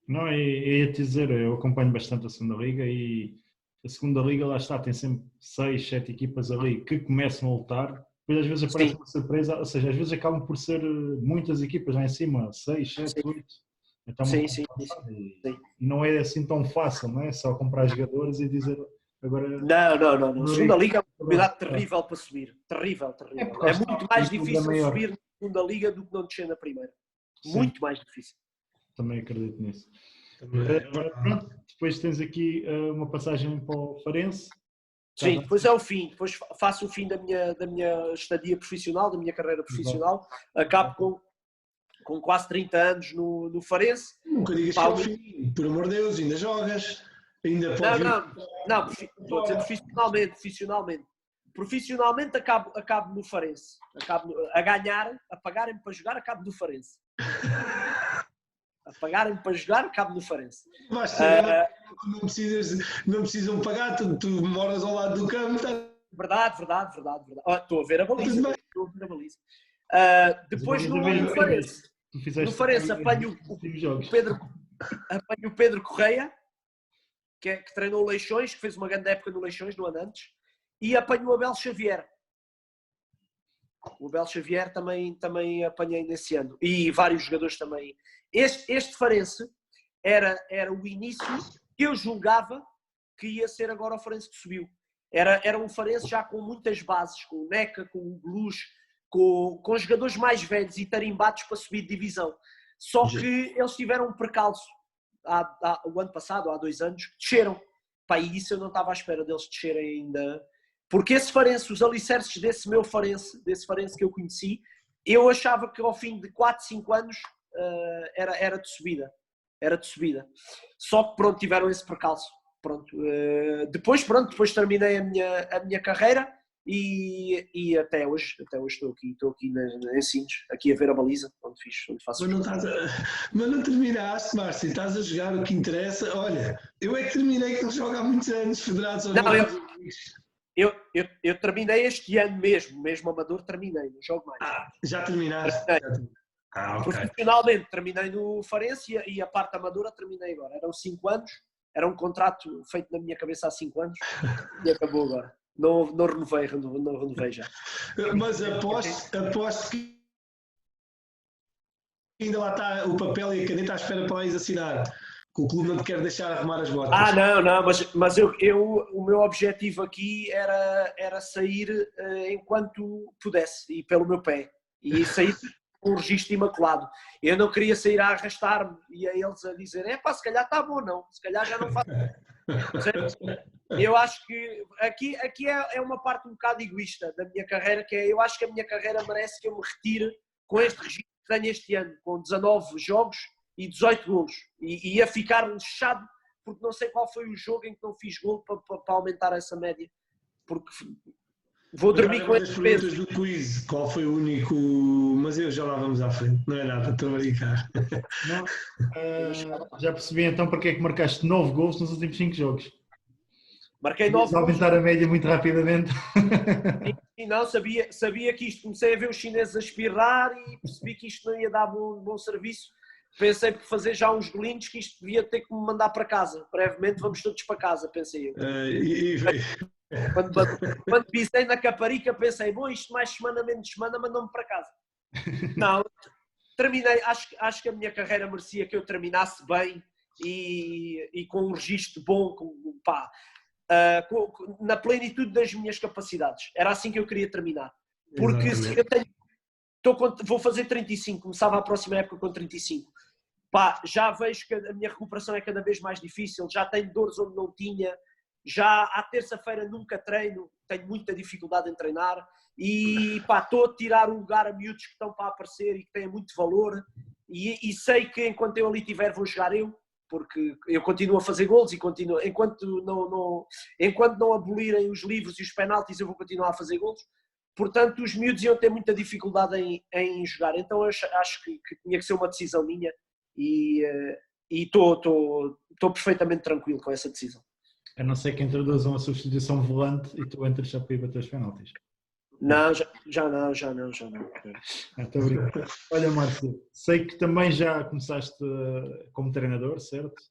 Não, ia-te dizer, eu acompanho bastante a segunda liga e a segunda liga lá está, tem sempre 6, 7 equipas ali que começam a lutar, depois às vezes aparece uma surpresa, ou seja, às vezes acabam por ser muitas equipas lá em cima, 6, 7, 8. Então, sim. Não é assim tão fácil, não é? Só comprar jogadores e dizer... Agora, não. A segunda liga é uma oportunidade terrível para subir. Terrível. É muito mais difícil subir na segunda liga do que não descer na primeira. Sim. Muito mais difícil. Também acredito nisso. Pronto, depois tens aqui uma passagem para o Farense. Sim, depois é o fim. Depois faço o fim da minha estadia profissional, da minha carreira profissional. Acabo com quase 30 anos no Farense. Nunca digas que é o fim. Por amor de Deus, ainda jogas. Ainda pode não, estou a dizer profissionalmente. Profissionalmente acabo no Farense. A ganhar, a pagarem-me para jogar, acabo no Farense. A pagarem-me para jogar, acabo no Farense. Não precisam pagar, tu moras ao lado do campo. Tá? Verdade. Estou a ver a baliza. Depois no Farense apanho o Pedro Correia, que treinou o Leixões, que fez uma grande época no Leixões, no ano antes, e apanho o Abel Xavier. O Abel Xavier também apanhei nesse ano. E vários jogadores também. Este Farense era o início que eu julgava que ia ser agora o Farense que subiu. Era um Farense já com muitas bases, com o Neca, com o Blues, com jogadores mais velhos e tarimbados para subir de divisão. Só que eles tiveram um percalço o ano passado, há 2 anos, que desceram. Pá, e isso eu não estava à espera deles descerem ainda. Porque esse Farense, os alicerces desse Farense que eu conheci, eu achava que ao fim de 4, 5 anos era de subida. Era de subida. Só que pronto, tiveram esse percalço. Depois terminei a minha carreira e até hoje estou aqui em Sines, aqui a ver a baliza, onde faço. Mas não terminaste, Márcio, estás a jogar o que interessa. Olha, eu é que terminei, que ele joga há muitos anos, federados. Eu terminei este ano mesmo amador, terminei, não jogo mais. Já terminaste? Okay. Profissionalmente terminei no Farense e a parte amadora terminei agora. Eram 5 anos, era um contrato feito na minha cabeça há 5 anos e acabou agora. Não renovei já. Mas aposto que ainda lá está o papel e a caneta à espera para eles assinar. Que o clube não te quer deixar arrumar as botas. Não, mas o meu objetivo aqui era sair enquanto pudesse e pelo meu pé. E sair com um registro imaculado. Eu não queria sair a arrastar-me e a eles a dizer, se calhar está bom, não. Se calhar já não faz. Eu acho que aqui é uma parte um bocado egoísta da minha carreira, que é, eu acho que a minha carreira merece que eu me retire com este registro que tenho este ano, com 19 jogos e 18 golos. E ia ficar lixado, porque não sei qual foi o jogo em que não fiz golo para aumentar essa média. Porque vou dormir com esse peso. Do quiz, qual foi o único... Mas já lá vamos à frente, não é nada, estou a brincar. Já percebi então porque é que marcaste 9 golos nos últimos 5 jogos. Marquei 9 golos. Aumentar a média muito rapidamente. E não, sabia que isto, comecei a ver os chineses a espirrar e percebi que isto não ia dar bom serviço. Pensei que fazer já uns golinhos, que isto devia ter que me mandar para casa. Brevemente vamos todos para casa, pensei eu. Quando pisei na Caparica, pensei, isto mais semana, menos semana, mandam-me para casa. Não, terminei, acho que a minha carreira merecia que eu terminasse bem e com um registro bom, na plenitude das minhas capacidades. Era assim que eu queria terminar. Porque se eu vou fazer 35, começava a próxima época com 35. Já vejo que a minha recuperação é cada vez mais difícil, já tenho dores onde não tinha, já à terça-feira nunca treino, tenho muita dificuldade em treinar e estou a tirar um lugar a miúdos que estão para aparecer e que têm muito valor e sei que enquanto eu ali estiver vou jogar eu, porque eu continuo a fazer golos e continuo, enquanto não abolirem os livros e os penaltis eu vou continuar a fazer golos. Portanto, os miúdos iam ter muita dificuldade em jogar. Então, eu acho que tinha que ser uma decisão minha e estou perfeitamente tranquilo com essa decisão. A não ser que introduzam a substituição volante e tu entres já para ir bater os penaltis. Não, já não. Estou a brincar. Olha, Márcio, sei que também já começaste como treinador, certo?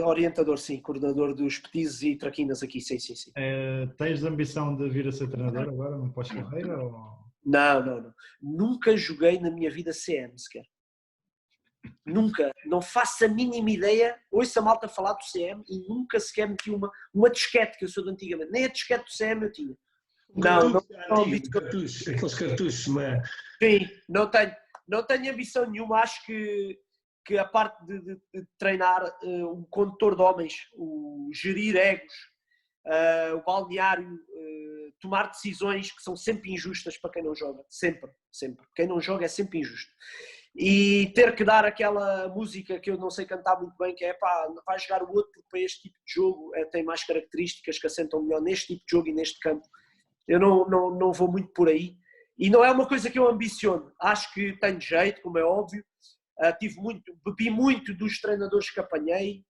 Orientador, sim, coordenador dos petizes e traquinas aqui, sim. Tens a ambição de vir a ser treinador agora, no pós-carreira? Ou... Não. Nunca joguei na minha vida CM sequer. Nunca. Não faço a mínima ideia. Ouço a malta falar do CM e nunca sequer meti uma disquete, que eu sou de antigamente. Nem a disquete do CM eu tinha. Aqueles cartuchos, não é? Sim, não tenho ambição nenhuma. Acho que a parte de treinar o condutor de homens, o gerir egos, o balneário, tomar decisões que são sempre injustas para quem não joga. Sempre. Quem não joga é sempre injusto. e ter que dar aquela música que eu não sei cantar muito bem, que é pá, vai jogar o outro porque para este tipo de jogo tem mais características que assentam melhor neste tipo de jogo e neste campo. Eu não vou muito por aí. E não é uma coisa que eu ambiciono. Acho que tenho jeito, como é óbvio. Bebi muito dos treinadores que apanhei.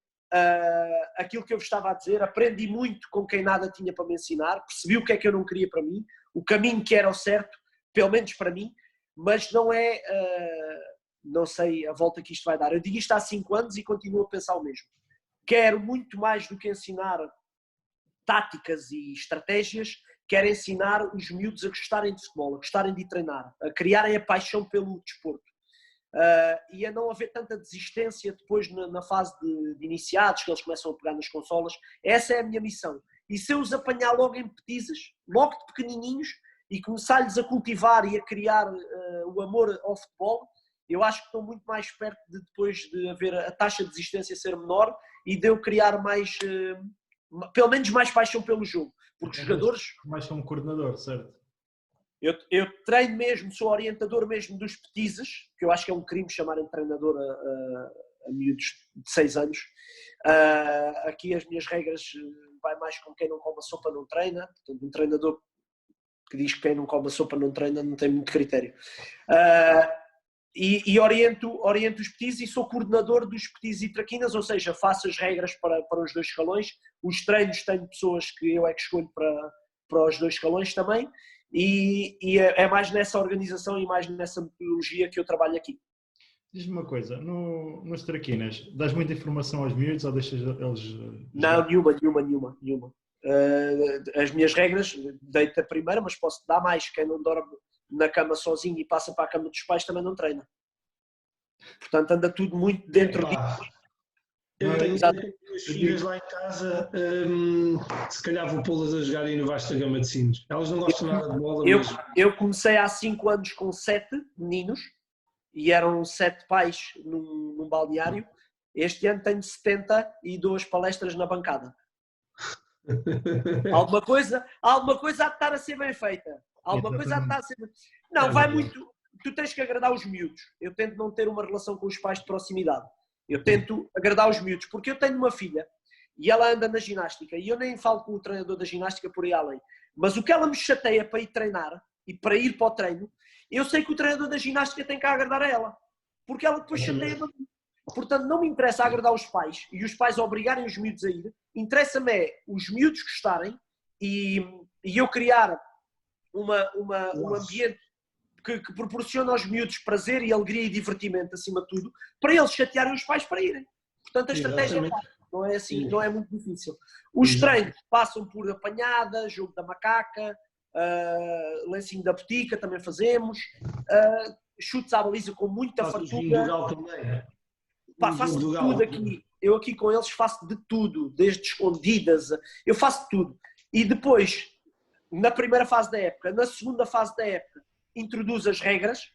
Aquilo que eu vos estava a dizer, aprendi muito com quem nada tinha para me ensinar, percebi o que é que eu não queria para mim, o caminho que era o certo, pelo menos para mim, mas não é, não sei a volta que isto vai dar. Eu digo isto há 5 anos e continuo a pensar o mesmo. Quero muito mais do que ensinar táticas e estratégias, quero ensinar os miúdos a gostarem de futebol, a gostarem de treinar, a criarem a paixão pelo desporto. E a não haver tanta desistência depois na fase de iniciados, que eles começam a pegar nas consolas. Essa é a minha missão. E se eu os apanhar logo em petizes, logo de pequenininhos, e começar-lhes a cultivar e a criar o amor ao futebol, eu acho que estou muito mais perto de depois de haver a taxa de desistência ser menor e de eu criar mais, pelo menos mais paixão pelo jogo. Porque os jogadores... Mais como coordenador, certo? Eu treino mesmo, sou orientador mesmo dos petizes, que eu acho que é um crime chamarem de treinador a miúdos de 6 anos. Aqui as minhas regras vai mais com quem não come a sopa não treina. Portanto, um treinador que diz que quem não come a sopa não treina não tem muito critério. E oriento os petizes e sou coordenador dos petizes e traquinas, ou seja, faço as regras para os 2 escalões. Os treinos tenho pessoas que eu é que escolho para os 2 escalões também. E é mais nessa organização e mais nessa metodologia que eu trabalho aqui. Diz-me uma coisa, nos traquinas, dás muita informação aos miúdos ou deixas eles... Não, nenhuma. As minhas regras, deito a primeira, mas posso dar mais. Quem não dorme na cama sozinho e passa para a cama dos pais também não treina. Portanto, anda tudo muito dentro disso. Eu tenho 2 filhas lá em casa, se calhar vou pô-las a jogarem no Vasta Gama de Sines. Elas não gostam nada de bola. Eu comecei há 5 anos com 7 meninos e eram 7 pais num balneário. Este ano tenho 72 palestras na bancada. Alguma coisa há de estar a ser bem feita. Não, vai muito... Tu tens que agradar os miúdos. Eu tento não ter uma relação com os pais de proximidade. Eu tento agradar os miúdos, porque eu tenho uma filha e ela anda na ginástica e eu nem falo com o treinador da ginástica por aí além. Mas o que ela me chateia para ir treinar e para ir para o treino, eu sei que o treinador da ginástica tem que agradar a ela. Porque ela depois chateia-me. Portanto, não me interessa agradar os pais e os pais obrigarem os miúdos a ir. Interessa-me é os miúdos gostarem e eu criar um ambiente que proporciona aos miúdos prazer e alegria e divertimento, acima de tudo, para eles chatearem os pais para irem. Portanto, a estratégia é fácil, não é assim, não é muito difícil. Os treinos passam por apanhada, jogo da macaca, lencinho da botica, também fazemos, chutes à baliza com muita fartura. Faço de tudo aqui. Eu aqui com eles faço de tudo, desde escondidas, eu faço de tudo. E depois, na primeira fase da época, na segunda fase da época, introduzo as regras,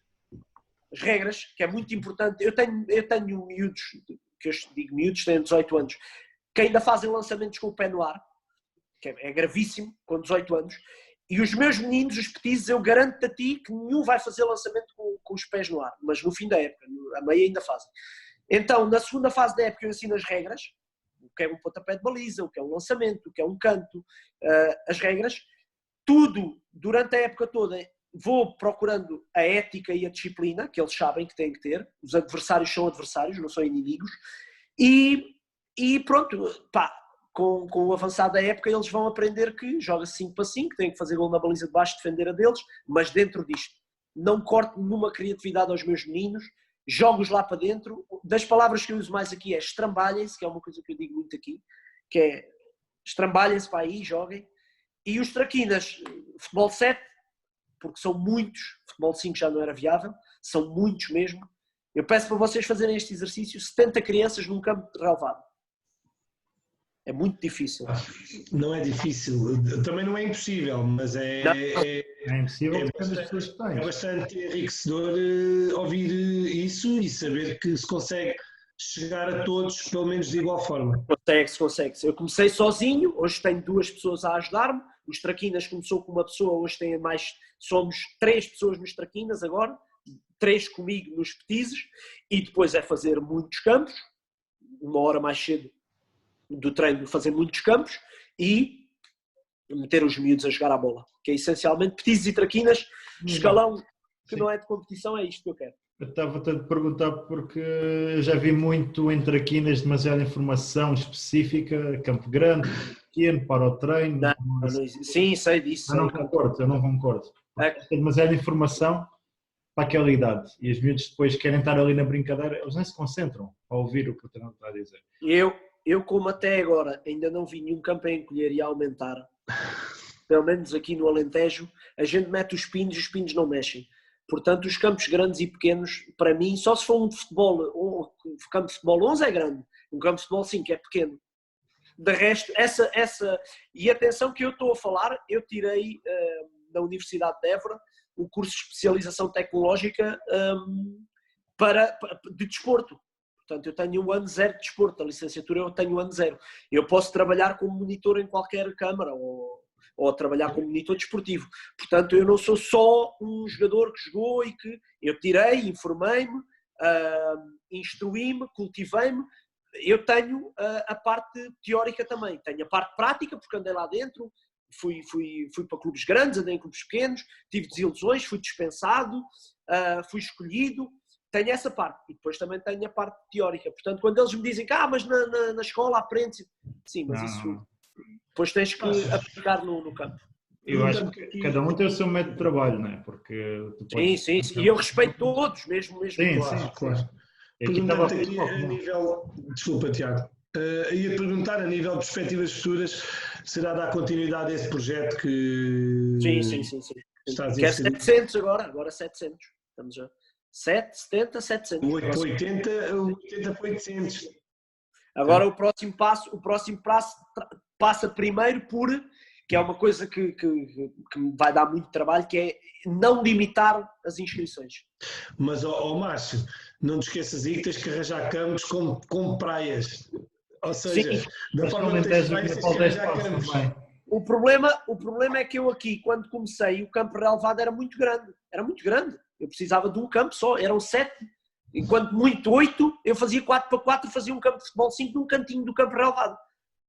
que é muito importante. Eu tenho miúdos, que eu digo miúdos, têm 18 anos, que ainda fazem lançamentos com o pé no ar, que é gravíssimo, com 18 anos, e os meus meninos, os petizes, eu garanto a ti que nenhum vai fazer lançamento com os pés no ar, mas no fim da época, a meia ainda fazem. Então, na segunda fase da época eu ensino as regras, o que é um pontapé de baliza, o que é um lançamento, o que é um canto, as regras, tudo durante a época toda. Vou procurando a ética e a disciplina, que eles sabem que têm que ter. Os adversários são adversários, não são inimigos. E pronto, pá, com o avançado da época eles vão aprender que joga-se 5 para 5, têm que fazer gol na baliza de baixo, defender a deles, mas dentro disto. Não corto nenhuma criatividade aos meus meninos, jogo-os lá para dentro. Das palavras que eu uso mais aqui é estrambalhem-se, que é uma coisa que eu digo muito aqui, que é estrambalhem-se para aí, joguem. E os traquinas, futebol 7, porque são muitos, futebol 5 já não era viável, são muitos mesmo. Eu peço para vocês fazerem este exercício, 70 crianças num campo de relevado. É muito difícil. Não é difícil, também não é impossível, mas é impossível, é bastante enriquecedor ouvir isso e saber que se consegue chegar a todos, pelo menos de igual forma. Consegue. Eu comecei sozinho, hoje tenho 2 pessoas a ajudar-me. Os traquinas começou com uma pessoa, hoje tem mais, somos 3 pessoas nos traquinas agora, 3 comigo nos petizes, e depois é fazer muitos campos, 1 hora mais cedo do treino, fazer muitos campos e meter os miúdos a jogar a bola, que é essencialmente petizes e traquinas, escalão que não é de competição, é isto que eu quero. Eu estava-te a perguntar porque eu já vi muito em traquinas demasiada informação específica, campo grande, pequeno, para o treino. Sim, sei disso. Eu não concordo. Tem demasiada informação para aquela idade e os miúdos depois querem estar ali na brincadeira, eles nem se concentram a ouvir o que o treinador está a dizer. Eu como até agora ainda não vi nenhum campo a encolher e a aumentar, pelo menos aqui no Alentejo, a gente mete os pinos não mexem. Portanto, os campos grandes e pequenos, para mim, só se for um de futebol, um campo de futebol 11 é grande, um campo de futebol 5 é pequeno. De resto, e atenção que eu estou a falar, eu tirei da Universidade de Évora o curso de especialização tecnológica de desporto. Portanto, eu tenho um ano 0 de desporto, a licenciatura eu tenho um ano 0. Eu posso trabalhar como monitor em qualquer câmara ou trabalhar como monitor desportivo. Portanto, eu não sou só um jogador que jogou e que eu tirei, informei-me, instruí-me, cultivei-me. Eu tenho a parte teórica também. Tenho a parte prática, porque andei lá dentro, fui para clubes grandes, andei em clubes pequenos, tive desilusões, fui dispensado, fui escolhido. Tenho essa parte. E depois também tenho a parte teórica. Portanto, quando eles me dizem que mas na escola aprendes... Sim, mas isso... Depois tens que aplicar no campo. Eu acho que cada um tem o seu método de trabalho, não é? Porque sim. E eu respeito todos, mesmo. Sim, claro. Perguntando aqui a nível... Desculpa, Tiago. Ia perguntar, a nível de perspectivas futuras, será dar continuidade a esse projeto que... Sim. Quer 700 agora 700. Estamos já... 70, 700. 80 para 800. Agora o próximo passo passa primeiro que é uma coisa que me vai dar muito trabalho, que é não limitar as inscrições. Mas, Márcio, não te esqueças aí que tens que arranjar campos com praias. Ou seja, da forma que tens arranjar campos. O problema é que eu aqui, quando comecei, o campo relevado era muito grande. Eu precisava de um campo só, eram 7. Enquanto muito 8, eu fazia 4x4, fazia um campo de futebol 5 num cantinho do campo relevado.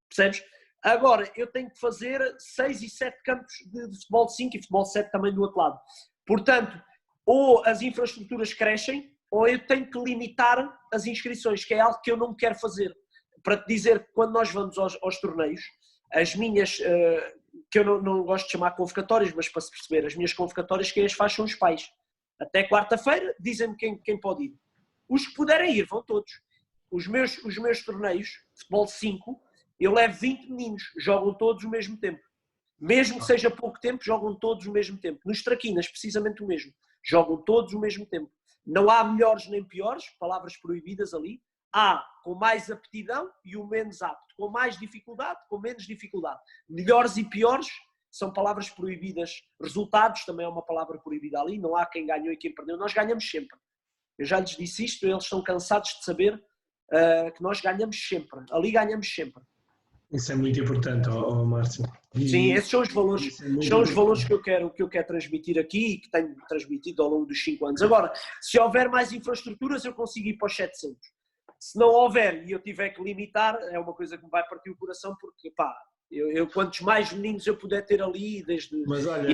Percebes? Agora, eu tenho que fazer 6 e 7 campos de futebol 5 e futebol 7 também do outro lado. Portanto, ou as infraestruturas crescem, ou eu tenho que limitar as inscrições, que é algo que eu não quero fazer. Para te dizer que quando nós vamos aos torneios, as minhas, que eu não gosto de chamar convocatórias, mas para se perceber, as minhas convocatórias, quem as faz são os pais. Até quarta-feira, dizem-me quem pode ir. Os que puderem ir, vão todos. Os meus torneios, futebol 5, eu levo 20 meninos, jogam todos ao mesmo tempo. Mesmo que seja pouco tempo, jogam todos ao mesmo tempo. Nos traquinas, precisamente o mesmo. Jogam todos ao mesmo tempo. Não há melhores nem piores, palavras proibidas ali. Há com mais aptidão e o menos apto. Com mais dificuldade, com menos dificuldade. Melhores e piores são palavras proibidas. Resultados também é uma palavra proibida ali. Não há quem ganhou e quem perdeu. Nós ganhamos sempre. Eu já lhes disse isto, eles estão cansados de saber que nós ganhamos sempre. Ali ganhamos sempre. Isso é muito importante, Márcio. Sim, esses são os valores, são os valores que eu quero transmitir aqui e que tenho transmitido ao longo dos 5 anos. Agora, se houver mais infraestruturas, eu consigo ir para os 700. Se não houver e eu tiver que limitar, é uma coisa que me vai partir o coração, porque, eu quantos mais meninos eu puder ter ali, desde... Mas olha,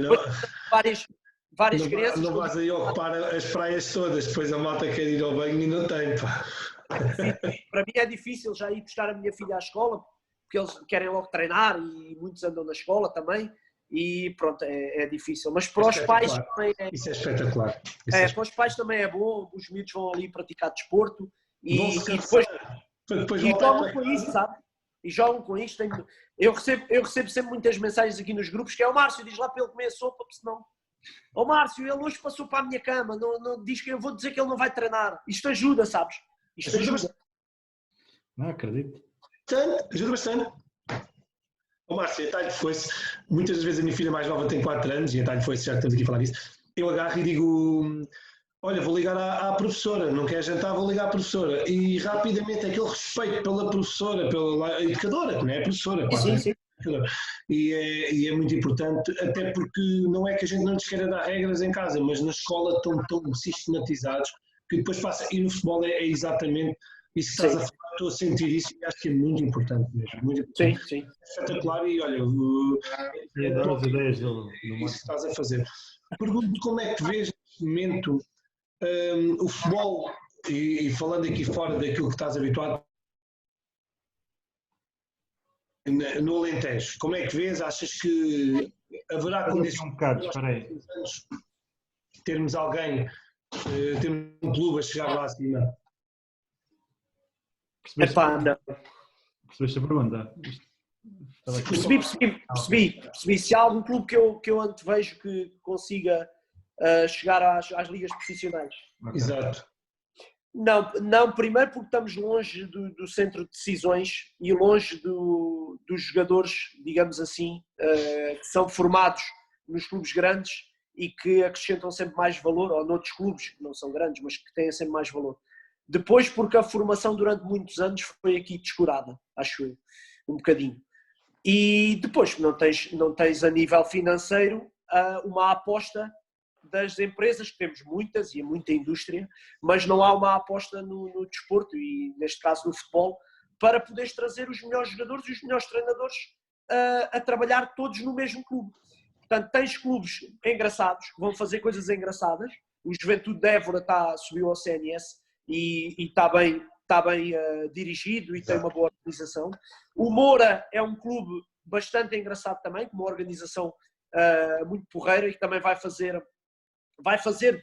várias crianças... Não vais aí ocupar as praias todas, depois a malta quer ir ao banho e não tem, pá. Para mim é difícil já ir buscar a minha filha à escola, porque eles querem logo treinar e muitos andam na escola também, e pronto, é difícil. Mas para os pais também é... Isso é espetacular. Para os pais também é bom, os miúdos vão ali praticar desporto e depois jogam com isso, sabe? E jogam com isto. Eu recebo sempre muitas mensagens aqui nos grupos, que é o Márcio, diz lá para ele comer sopa, porque senão... Márcio, ele hoje passou para a minha cama, não diz que eu vou dizer que ele não vai treinar. Isto ajuda, sabes? Isto ajuda. Não acredito. Ajuda bastante. Márcio, a talho foi-se. Muitas das vezes a minha filha mais nova tem 4 anos, e a talho foi-se, já que estamos aqui a falar disso. Eu agarro e digo... Olha, vou ligar à professora, não quer jantar, vou ligar à professora. E rapidamente aquele respeito pela professora, pela educadora, que não é a professora. Sim. e é muito importante, até porque não é que a gente não lhes queira dar regras em casa, mas na escola estão tão sistematizados que depois passa, e no futebol é exatamente isso que estás a falar, estou a sentir isso e acho que é muito importante mesmo, muito importante. Sim, sim. É espetacular e olha, E adoro as ideias do isso que Marco. estás a fazer. Pergunto como é que vês neste momento o futebol, e falando aqui fora daquilo que estás habituado, no Alentejo, como é que vês? Achas que haverá condições termos alguém, termos um clube a chegar lá acima? Percebeste a pergunta? Percebi. Se há algum clube que eu antevejo que consiga chegar às ligas profissionais. Okay. Exato. Não, primeiro porque estamos longe do centro de decisões e longe dos jogadores, digamos assim, que são formados nos clubes grandes e que acrescentam sempre mais valor, ou noutros clubes que não são grandes, mas que têm sempre mais valor. Depois porque a formação durante muitos anos foi aqui descurada, acho eu, um bocadinho. E depois não tens a nível financeiro uma aposta das empresas, que temos muitas e muita indústria, mas não há uma aposta no desporto e neste caso no futebol, para poderes trazer os melhores jogadores e os melhores treinadores a trabalhar todos no mesmo clube. Portanto, tens clubes engraçados, que vão fazer coisas engraçadas. O Juventude de Évora subiu ao CNS e está bem dirigido e tem uma boa organização. O Moura é um clube bastante engraçado também, com uma organização muito porreira e que também vai fazer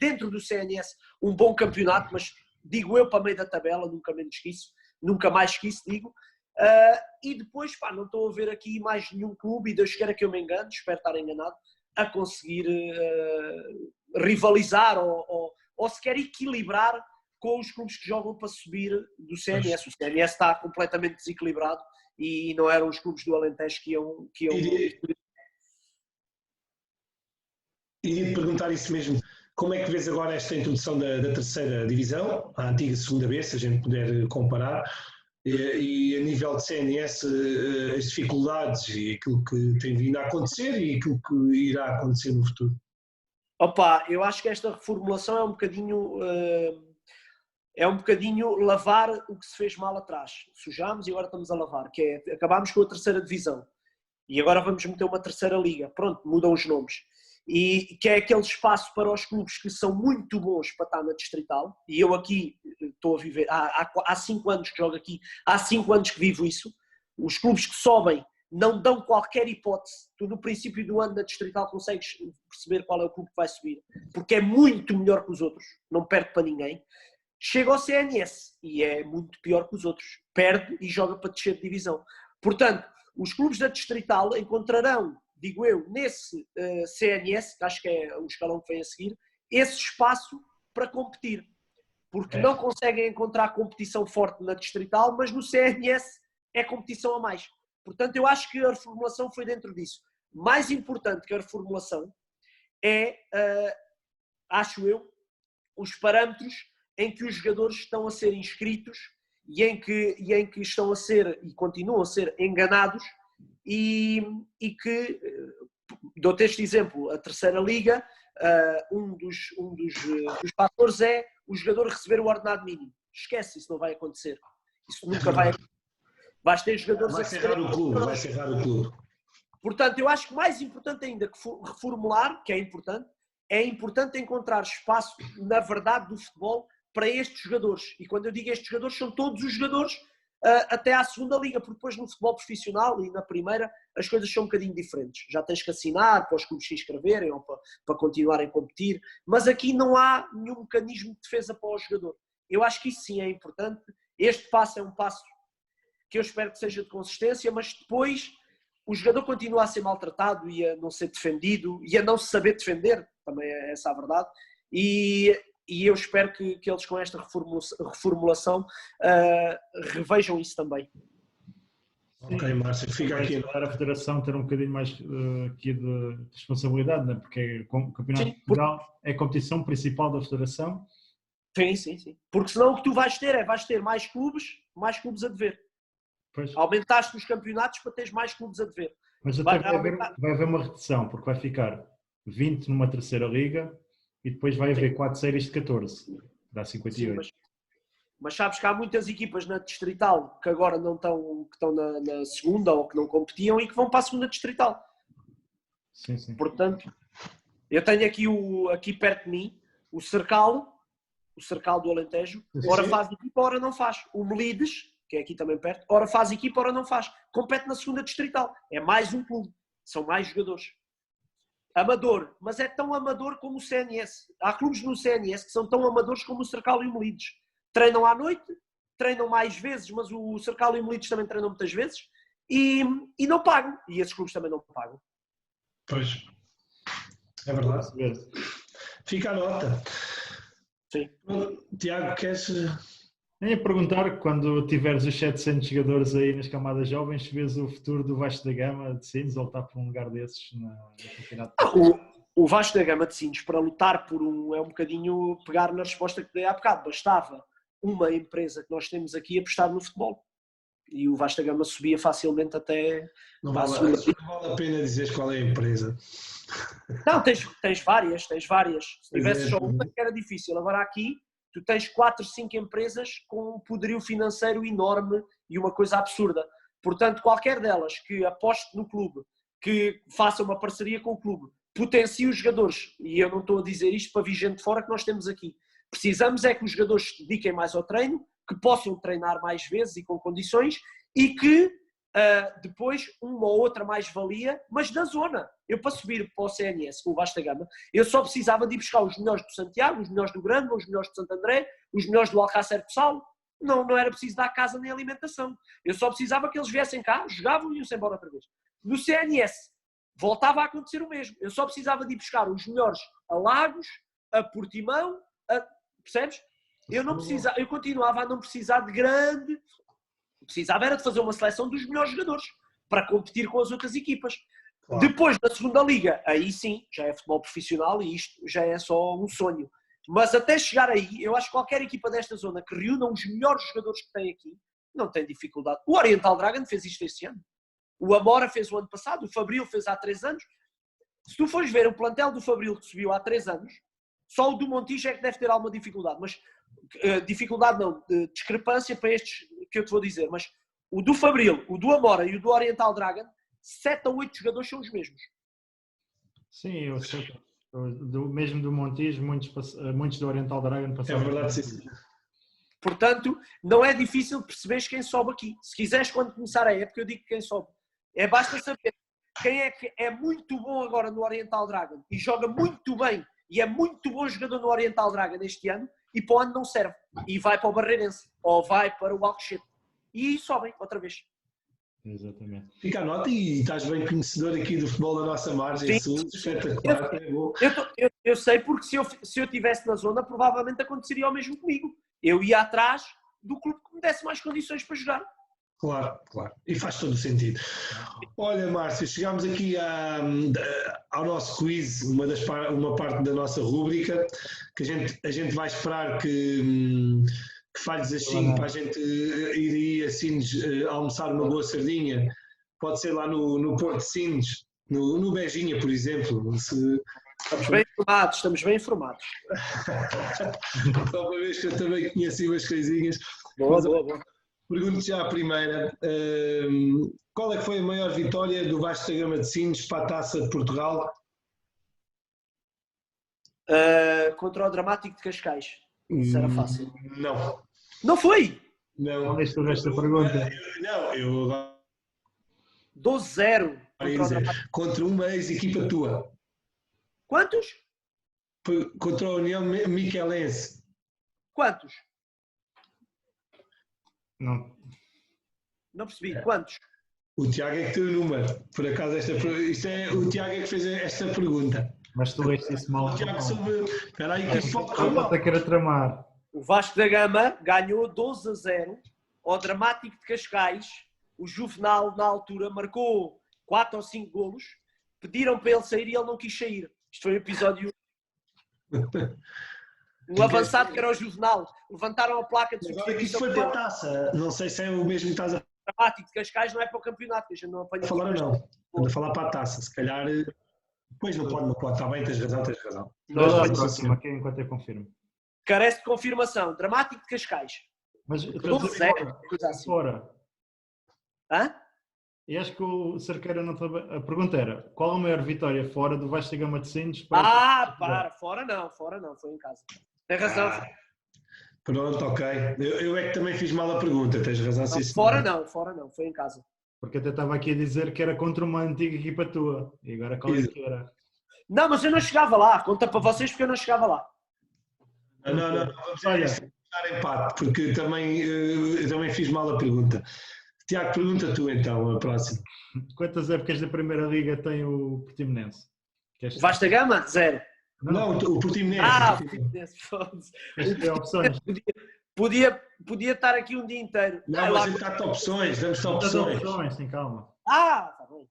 dentro do CNS um bom campeonato, mas digo eu para meio da tabela, nunca mais que isso digo. E depois, não estou a ver aqui mais nenhum clube, e Deus queira que eu me engane, espero estar enganado, a conseguir rivalizar ou sequer equilibrar com os clubes que jogam para subir do CNS. O CNS está completamente desequilibrado e não eram os clubes do Alentejo que iam... Iria perguntar isso mesmo. Como é que vês agora esta introdução da terceira divisão, a antiga segunda B, se a gente puder comparar, e a nível de CNS, as dificuldades e aquilo que tem vindo a acontecer e aquilo que irá acontecer no futuro? Eu acho que esta reformulação é um bocadinho lavar o que se fez mal atrás. Sujámos e agora estamos a lavar, acabámos com a terceira divisão e agora vamos meter uma terceira liga. Pronto, mudam os nomes. E que é aquele espaço para os clubes que são muito bons para estar na distrital, e eu aqui estou a viver, há 5 anos que jogo aqui, há 5 anos que vivo isso. Os clubes que sobem não dão qualquer hipótese. Tu no princípio do ano na distrital consegues perceber qual é o clube que vai subir, porque é muito melhor que os outros, não perde para ninguém. Chega ao CNS e é muito pior que os outros, perde e joga para descer de divisão. Portanto, os clubes da distrital encontrarão, digo eu, nesse CNS, que acho que é o escalão que vem a seguir, esse espaço para competir. Porque não conseguem encontrar competição forte na distrital, mas no CNS é competição a mais. Portanto, eu acho que a reformulação foi dentro disso. Mais importante que a reformulação é, acho eu, os parâmetros em que os jogadores estão a ser inscritos e em que estão a ser e continuam a ser enganados. E que, dou-te este exemplo, a terceira liga, um dos fatores é o jogador receber o ordenado mínimo. Esquece, isso não vai acontecer. Isso nunca vai acontecer. Vais ter jogadores vai ser raro o clube. Portanto, eu acho que mais importante ainda que reformular, que é importante encontrar espaço, na verdade, do futebol para estes jogadores. E quando eu digo estes jogadores, são todos os jogadores até à segunda liga, porque depois no futebol profissional e na primeira as coisas são um bocadinho diferentes. Já tens que assinar para os clubes se inscreverem ou para continuarem a competir, mas aqui não há nenhum mecanismo de defesa para o jogador. Eu acho que isso sim é importante. Este passo é um passo que eu espero que seja de consistência, mas depois o jogador continua a ser maltratado e a não ser defendido e a não se saber defender, também é essa a verdade, e eu espero que eles com esta reformulação revejam isso também. Ok, Márcio, fica aqui. Para a Federação ter um bocadinho mais aqui de responsabilidade, né? Porque o Campeonato de Portugal é a competição principal da Federação. Sim. Porque senão o que tu vais ter mais clubes a dever. Pois. Aumentaste os campeonatos para teres mais clubes a dever. Mas até vai haver uma redução, porque vai ficar 20 numa terceira liga e depois vai haver 4 séries de 14, dá 58. Sim, mas sabes que há muitas equipas na Distrital que agora não estão, que estão na segunda ou que não competiam e que vão para a segunda Distrital. Sim, sim. Portanto, eu tenho aqui perto de mim o Cercal do Alentejo, ora faz equipa, ora não faz. O Melides, que é aqui também perto, ora faz equipa, ora não faz. Compete na segunda Distrital. É mais um clube. São mais jogadores. Amador, mas é tão amador como o CNS. Há clubes no CNS que são tão amadores como o Cercal e o Melides. Treinam à noite, treinam mais vezes, mas o Cercal e o Melides também treinam muitas vezes e não pagam. E esses clubes também não pagam. Pois, é verdade. Fica a nota. Sim. Tiago, queres... Nem ia perguntar, quando tiveres os 700 jogadores aí nas camadas jovens, se vês o futuro do Vasco da Gama de Sines ou está por um lugar desses no campeonato? O Vasco da Gama de Sines, para lutar por é um bocadinho pegar na resposta que dei há bocado. Bastava uma empresa que nós temos aqui apostar no futebol. E o Vasco da Gama subia facilmente até... Não vale a pena dizeres qual é a empresa. Não, tens várias. Se tivesse só uma, era difícil. Agora aqui, tu tens 4, 5 empresas com um poderio financeiro enorme e uma coisa absurda. Portanto, qualquer delas que aposte no clube, que faça uma parceria com o clube, potencie os jogadores, e eu não estou a dizer isto para vir gente de fora que nós temos aqui. Precisamos é que os jogadores se dediquem mais ao treino, que possam treinar mais vezes e com condições, e que depois uma ou outra mais-valia, mas da zona. Eu, para subir para o CNS com o Vasco da Gama, eu só precisava de ir buscar os melhores do Santiago, os melhores do Grande, os melhores do Santo André, os melhores do Alcácer do Sal. Não era preciso dar casa nem alimentação. Eu só precisava que eles viessem cá, jogavam e iam-se embora outra vez. No CNS, voltava a acontecer o mesmo. Eu só precisava de ir buscar os melhores a Lagos, a Portimão, percebes? Eu continuava a não precisar de grande... Precisava era de fazer uma seleção dos melhores jogadores para competir com as outras equipas. Claro. Depois, na segunda liga, aí sim, já é futebol profissional e isto já é só um sonho. Mas até chegar aí, eu acho que qualquer equipa desta zona que reúna os melhores jogadores que tem aqui, não tem dificuldade. O Oriental Dragon fez isto este ano. O Amora fez o ano passado, o Fabril fez há 3 anos. Se tu fores ver o plantel do Fabril que subiu há 3 anos, só o do Montijo é que deve ter alguma dificuldade. Mas dificuldade não, discrepância para estes que eu te vou dizer. Mas o do Fabril, o do Amora e o do Oriental Dragon, 7 a 8 jogadores são os mesmos. Sim, eu sei. Mesmo do Montijo, muitos do Oriental Dragon passaram. É verdade, sim. Portanto, não é difícil perceberes quem sobe aqui. Se quiseres, quando começar a época, eu digo quem sobe. Basta saber quem é que é muito bom agora no Oriental Dragon e joga muito bem e é muito bom jogador no Oriental Dragon este ano e para o ano não serve. E vai para o Barreirense ou vai para o Alcochete. E sobem outra vez. Exatamente. Fica a nota e estás bem conhecedor aqui do futebol da nossa margem sul. Espetacular. Eu sei porque se eu estivesse na zona, provavelmente aconteceria o mesmo comigo. Eu ia atrás do clube que me desse mais condições para jogar. Claro. E faz todo o sentido. Olha, Márcio, chegámos aqui ao nosso quiz, uma parte da nossa rúbrica, que a gente vai esperar que falhes as 5 para a gente ir a Sines almoçar uma boa sardinha. Pode ser lá no Porto de Sines, no Beijinha, por exemplo. Estamos bem informados. Só uma vez que eu também conheci umas coisinhas. Boa. Pergunto já a primeira. Qual é que foi a maior vitória do Vasco da Gama de Sines para a Taça de Portugal? Contra o Dramático de Cascais. Isso era fácil. Não. Não foi? Não. Deixa eu ver esta pergunta. Não, eu... 12-0 contra uma ex-equipa tua. Quantos? Contra a União Miquelense. Quantos? Não percebi. Quantos? O Tiago é que tem o número. Por acaso, o Tiago é que fez esta pergunta. Mas tu leste isso mal. O Tiago soube... Espera aí que isso pode querer tramar. O Vasco da Gama ganhou 12-0 ao Dramático de Cascais. O Juvenal, na altura, marcou 4 ou 5 golos. Pediram para ele sair e ele não quis sair. Isto foi um episódio... O avançado que era o Juvenal. Levantaram a placa de substituição. Agora que isso foi para a taça. Não sei se é o mesmo que estás a... O Dramático de Cascais não é para o campeonato, que a gente não apanha. Falar não. Ando a falar para a taça. Se calhar, depois não pode. Está bem, tens razão. Vai lá a Mas, próxima, que é enquanto eu confirmo. Carece de confirmação. Dramático de Cascais. Mas eu estou a dizer 12-0, fora. coisa assim. Fora. Hã? E acho que o Cerqueira não estava... A pergunta era, qual a maior vitória fora do Vasta Gama de Sines? Fora não, foi em casa. Tem razão. pronto, ok. Eu é que também fiz mal a pergunta, tens razão. Não, sim, fora não, foi em casa. Porque até estava aqui a dizer que era contra uma antiga equipa tua. E agora qual é que era? Não, mas eu não chegava lá. Conta para vocês porque eu não chegava lá. Não, vamos dar empate, porque eu também fiz mal a pergunta. Tiago, pergunta tu então, a próxima. Quantas épocas da Primeira Liga tem o Portimonense? Vasta Gama? 0. Não, o Portimonense. O Portimonense, foda-se. Tem opções. Podia estar aqui um dia inteiro. Não, mas a gente dá-te opções, damos-te opções. Tem calma. Tá bem.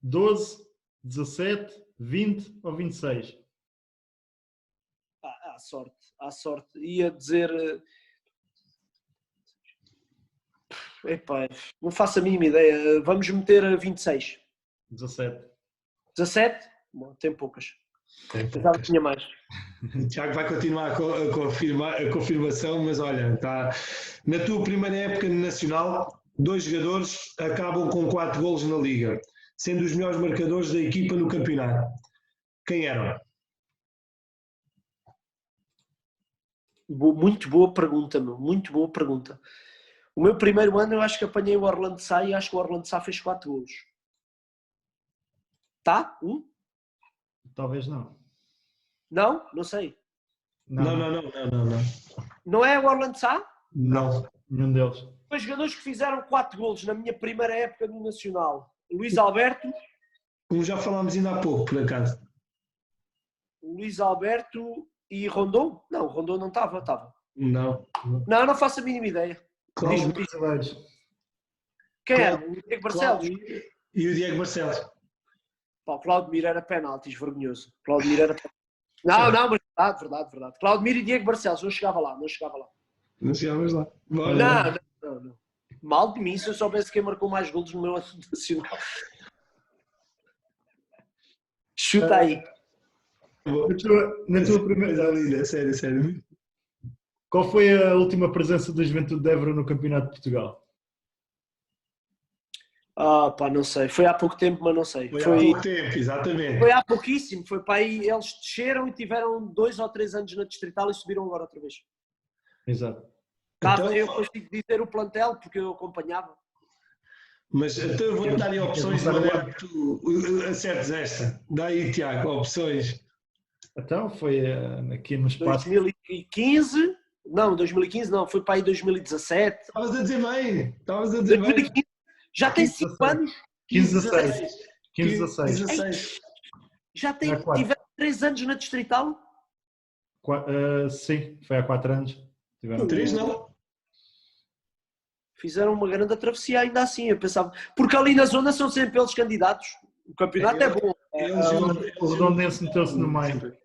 12, 17, 20 ou 26? Há sorte. Ia dizer... Epá, não faço a mínima ideia. Vamos meter a 26. 17. 17? Bom, tem poucas. Pensava que tinha mais. O Tiago vai continuar a confirmação, mas olha, está na tua primeira época no Nacional, 2 jogadores acabam com 4 golos na Liga, sendo os melhores marcadores da equipa no campeonato. Quem eram? Muito boa pergunta, meu. Muito boa pergunta. O meu primeiro ano eu acho que apanhei o Orlando Sá e acho que o Orlando Sá fez 4 golos. Tá? Talvez não. Não? Não sei. Não. Não é o Orlando Sá? Não. Nenhum deles. Os jogadores que fizeram 4 golos na minha primeira época no Nacional. Luís Alberto. Como já falámos ainda há pouco, por acaso. Luís Alberto e Rondon? Não, Rondon não estava. Não. Não faço a mínima ideia. Cláudio Brasileiros. Quem era? O Diego Barcelos? E o Diego Barcelos. Pá, o Claudemir era penaltis, vergonhoso. Claudemir era penaltis. Não, mas verdade. Claudemir e Diego Barcelos, não chegava lá. Não chegavas lá. Não. Mal de mim se eu soubesse quem marcou mais golos no meu ano nacional. Chuta aí. Na tua primeira... Sério. Qual foi a última presença da Juventude de Évora no Campeonato de Portugal? Não sei. Foi há pouco tempo, mas não sei. Foi há pouco tempo, exatamente. Foi há pouquíssimo. Foi para aí, eles desceram e tiveram 2 ou 3 anos na Distrital e subiram agora outra vez. Exato. Então, eu consigo dizer o plantel porque eu acompanhava. Mas então eu vou-te dar aí opções de maneira que tu acertes esta. Dá aí, Tiago, opções. Então foi aqui no espaço... 2015... Não, 2015 não. Foi para aí 2017. Estavas a dizer bem. 2015. Já tem 5 anos? 15-16. Já tiveram 3 anos na Distrital? Sim, foi há 4 anos. 3 não. Fizeram uma grande travessia ainda assim, eu pensava. Porque ali na zona são sempre eles candidatos. O campeonato é bom. O Redondense meteu-se no meio.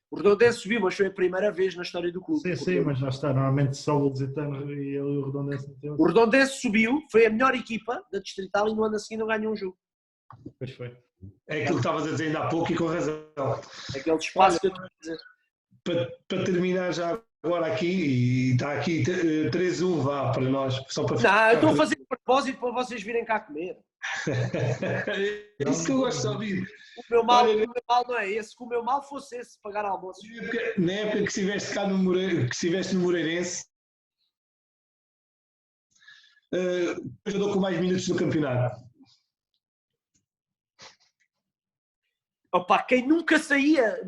O Redondense subiu, mas foi a primeira vez na história do clube. Sim, mas já está. Normalmente só o Lusitano e o Redondense meteu-se. O Redondense subiu, foi a melhor equipa da Distrital e no ano a seguir não ganhou um jogo. Pois foi. É aquilo que estavas a dizer ainda há pouco e com razão. Aquele espaço que eu estou a dizer. Para terminar já agora aqui, e está aqui 3-1, vá para nós. Só para não, eu estou a fazer de propósito para vocês virem cá comer. É isso que eu gosto de ouvir. O meu mal não é esse. Que o meu mal fosse esse, pagar almoços. Na época que estiveste cá no Moreirense, jogador com mais minutos no campeonato. Opa, quem nunca saía,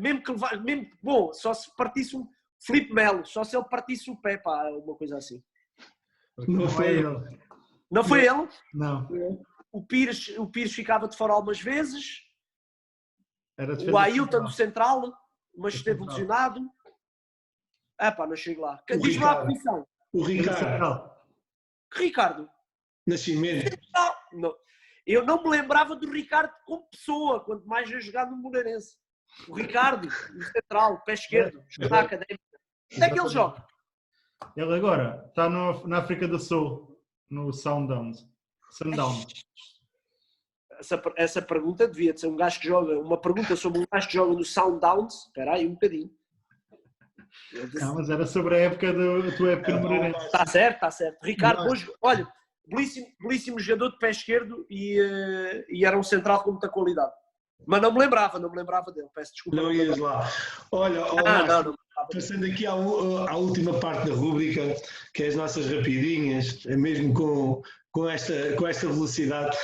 bom, só se partisse um Filipe Melo, só se ele partisse o pé, pá, uma coisa assim. Não foi ele. Não foi ele? Não. O Pires ficava de fora algumas vezes. O Ailton do Central, mas esteve lesionado. Pá, não chego lá. Diz-me lá a posição. O Ricardo. Ricardo? Nascimento. Não. Eu não me lembrava do Ricardo como pessoa, quanto mais a jogar no Moreirense. O Ricardo, no Central, pé esquerdo, jogar académico. Onde é que ele joga? Ele agora está na África do Sul, no Sundowns. essa pergunta devia de ser um gajo que joga, uma pergunta sobre um gajo que joga no Sundowns. Espera aí um bocadinho. Não, mas era sobre a época da tua época no Moreirense. Está certo, está certo. Ricardo, hoje, olha, belíssimo jogador de pé esquerdo e era um central com muita qualidade. Mas não me lembrava dele, peço desculpa. Não ias lá. Olha, Márcio, passando aqui à última parte da rúbrica, que é as nossas rapidinhas, é mesmo com esta velocidade.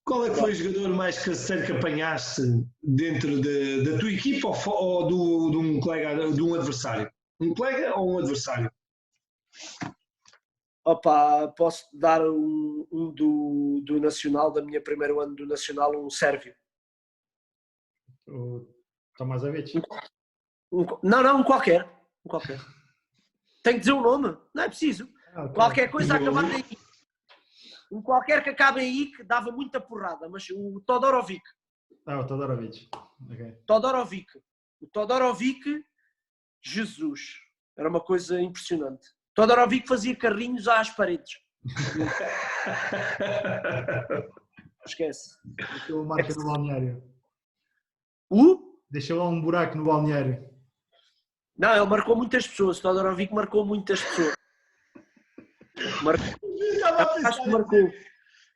Qual é que foi o jogador mais canseiro que apanhaste dentro da tua equipa ou de um colega, de um adversário? Um colega ou um adversário? Opa, posso dar um do Nacional, da minha primeiro ano do Nacional, um sérvio. O Tomasevic? Não, um qualquer. Tem que dizer um nome, não é preciso. Okay. Qualquer coisa acabando em I. Um qualquer que acabe em I que dava muita porrada, mas o Todorovic. O Todorovic. Okay. O Todorovic, Jesus, era uma coisa impressionante. Todorovic fazia carrinhos às paredes. Esquece. Deixou uma marca no balneário. Deixou lá um buraco no balneário. Não, ele marcou muitas pessoas. O Todorovic marcou muitas pessoas.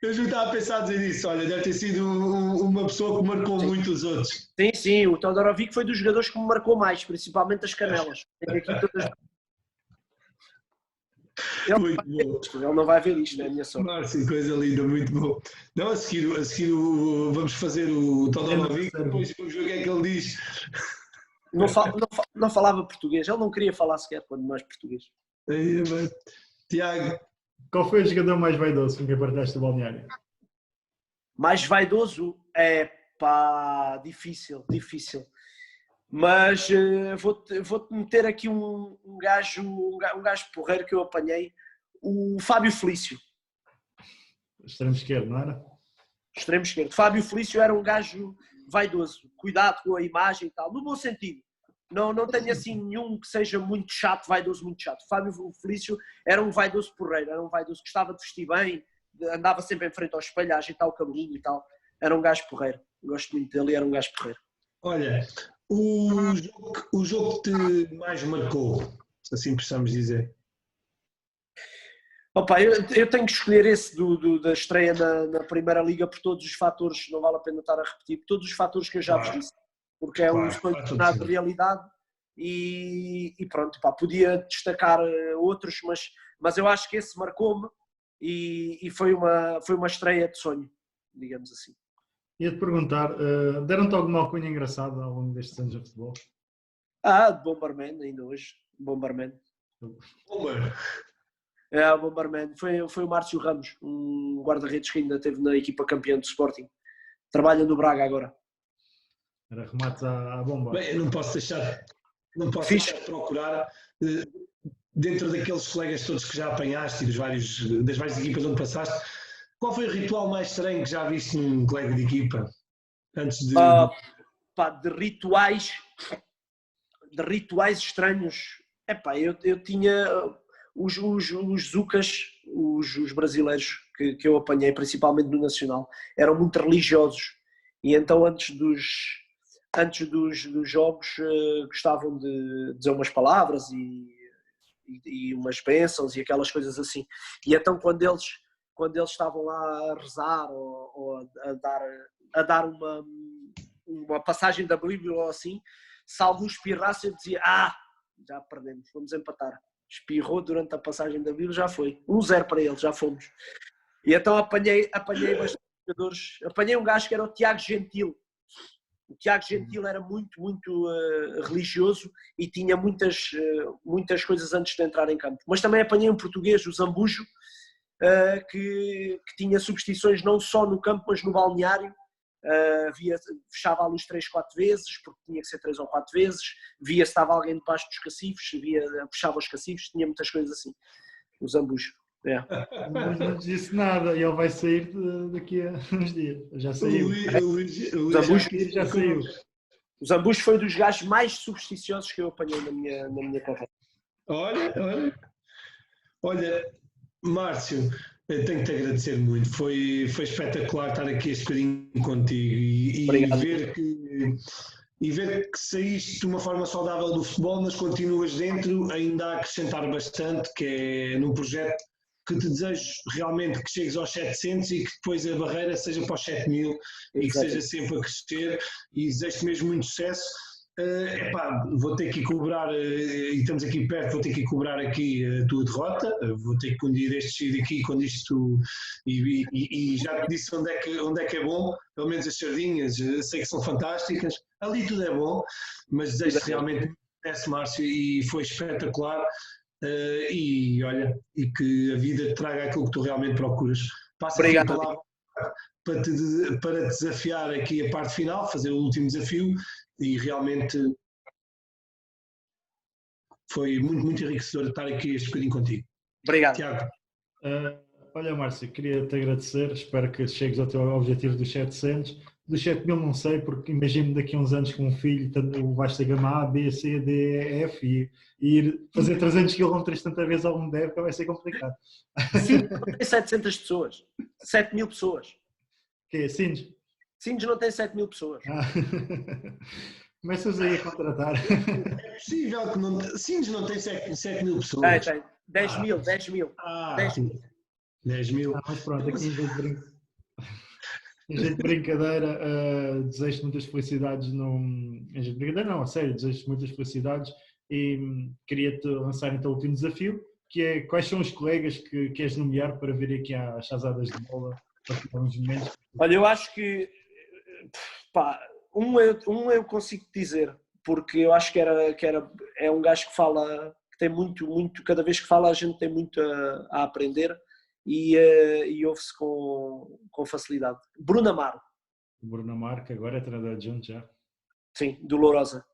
Eu já estava a pensar dizer isso. Olha, deve ter sido uma pessoa que marcou muito os outros. Sim, o Todorovic foi dos jogadores que me marcou mais, principalmente as canelas. Tenho aqui todas... Ele não vai ver isto, é a minha sorte. Márcio, coisa linda, muito bom. Não, a seguir vamos fazer o Todorovic, depois vamos ver o que é que ele diz. Não falava português, ele não queria falar sequer, quando mais português. Tiago. Qual foi o jogador mais vaidoso com quem partilhaste o balneário? Mais vaidoso? Difícil. Mas vou-te meter aqui um gajo porreiro que eu apanhei, o Fábio Felício. Extremo esquerdo, não era? Extremo esquerdo. Fábio Felício era um gajo vaidoso, cuidado com a imagem e tal, no bom sentido. Não tenho assim nenhum que seja muito chato, vaidoso, muito chato. Fábio Felício era um vaidoso porreiro, era um vaidoso que gostava de vestir bem, andava sempre em frente ao espelho, a ajeitar o cabelinho e tal. Era um gajo porreiro. Gosto muito dele e era um gajo porreiro. Olha, o jogo que te mais marcou, se assim precisamos dizer? Opa, eu tenho que escolher esse da estreia na Primeira Liga por todos os fatores, não vale a pena estar a repetir, por todos os fatores que eu já vos disse. Porque é um sonho de realidade e pronto, podia destacar outros, mas eu acho que esse marcou-me e foi uma estreia de sonho, digamos assim. Ia-te perguntar, deram-te alguma alcunha engraçada ao longo destes anos de futebol? De Bomberman, ainda hoje, Bomberman. O Bomberman, foi o Márcio Ramos, um guarda-redes que ainda esteve na equipa campeã do Sporting. Trabalha no Braga agora. Era remates à bomba. Bem, eu não posso deixar de procurar, dentro daqueles colegas todos que já apanhaste e das várias equipas onde passaste, qual foi o ritual mais estranho que já viste num colega de equipa? Antes de... de rituais estranhos. Eu tinha os Zucas, os brasileiros que eu apanhei, principalmente no Nacional, eram muito religiosos. E então antes dos jogos gostavam de dizer umas palavras e umas bênçãos e aquelas coisas assim. E então quando eles estavam lá a rezar ou a dar uma passagem da Bíblia ou assim, se algum espirrasse eu dizia, já perdemos, vamos empatar. Espirrou durante a passagem da Bíblia, já foi. 1-0 para eles, já fomos. E então apanhei bastante jogadores. Apanhei um gajo que era o Tiago Gentil. O Tiago Gentil era muito, muito religioso e tinha muitas coisas antes de entrar em campo. Mas também apanhei um português, o Zambujo, que tinha superstições não só no campo, mas no balneário. Fechava a luz 3-4 vezes, porque tinha que ser 3 ou 4 vezes. Via se estava alguém debaixo dos cacifes, fechava os cacifes, tinha muitas coisas assim. O Zambujo. Não disse nada e ele vai sair daqui a uns dias. Já saiu. Já saiu. O Zambujo foi dos gajos mais supersticiosos que eu apanhei na minha carreira. Olha, Márcio, Eu tenho que te agradecer muito, foi espetacular estar aqui este bocadinho contigo e ver que saíste de uma forma saudável do futebol, mas continuas dentro, ainda a acrescentar bastante, que é num projeto que te desejo realmente que chegues aos 700 e que depois a barreira seja para os 7.000 e que seja sempre a crescer, e desejo-te mesmo muito sucesso. Vou ter que cobrar, e estamos aqui perto, vou ter que cobrar aqui a tua derrota, vou ter que um dia destes ir aqui quando isto, e já te disse onde é que é bom, pelo menos as sardinhas, sei que são fantásticas, ali tudo é bom, mas desejo-te realmente muito sucesso, Márcio, e foi espetacular, e olha, e que a vida te traga aquilo que tu realmente procuras. Passa aqui a palavra para te desafiar aqui a parte final, fazer o último desafio, e realmente foi muito, muito enriquecedor estar aqui este bocadinho contigo. Obrigado. Tiago. Olha, Márcio, queria-te agradecer, espero que chegues ao teu objetivo dos 700. Dos 7.000 não sei, porque imagino daqui a uns anos com um filho, vais ter gama A, B, C, D, E, F e ir fazer 300 km tanta vez ao mundo da época vai ser complicado. Sim, não tem 700 pessoas, 7.000 pessoas. Que é Sines? Sines não tem 7.000 pessoas. Começas aí a contratar. É possível que não. Sines não tem 7.000 pessoas. Tem. 10.000. 10.000. Mas pronto, aqui em jeito de brincadeira, desejo-te muitas felicidades. Em jeito de brincadeira, não, a sério, desejo-te muitas felicidades e queria-te lançar então o último desafio, que é quais são os colegas que queres nomear para vir aqui às chazadas de bola para ficar uns momentos. Olha, eu acho que eu consigo dizer, porque eu acho que é um gajo que fala, que tem muito, cada vez que fala a gente tem muito a aprender e ouve-se com facilidade. Bruno Amaro. Bruno Amaro, que agora é treinador adjunto já. Sim, do Lourosa.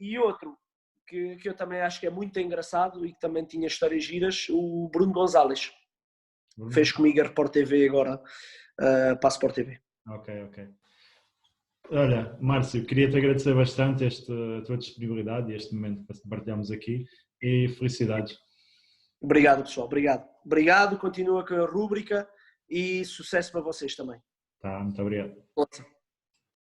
E outro que eu também acho que é muito engraçado e que também tinha histórias giras, o Bruno Gonzalez. Fez comigo a Report TV agora, para a Sport TV. Ok. Olha, Márcio, queria-te agradecer bastante a tua disponibilidade e este momento que partilhamos aqui e felicidades. Obrigado, pessoal. Obrigado. Continua com a rúbrica e sucesso para vocês também. Tá, muito obrigado. Força.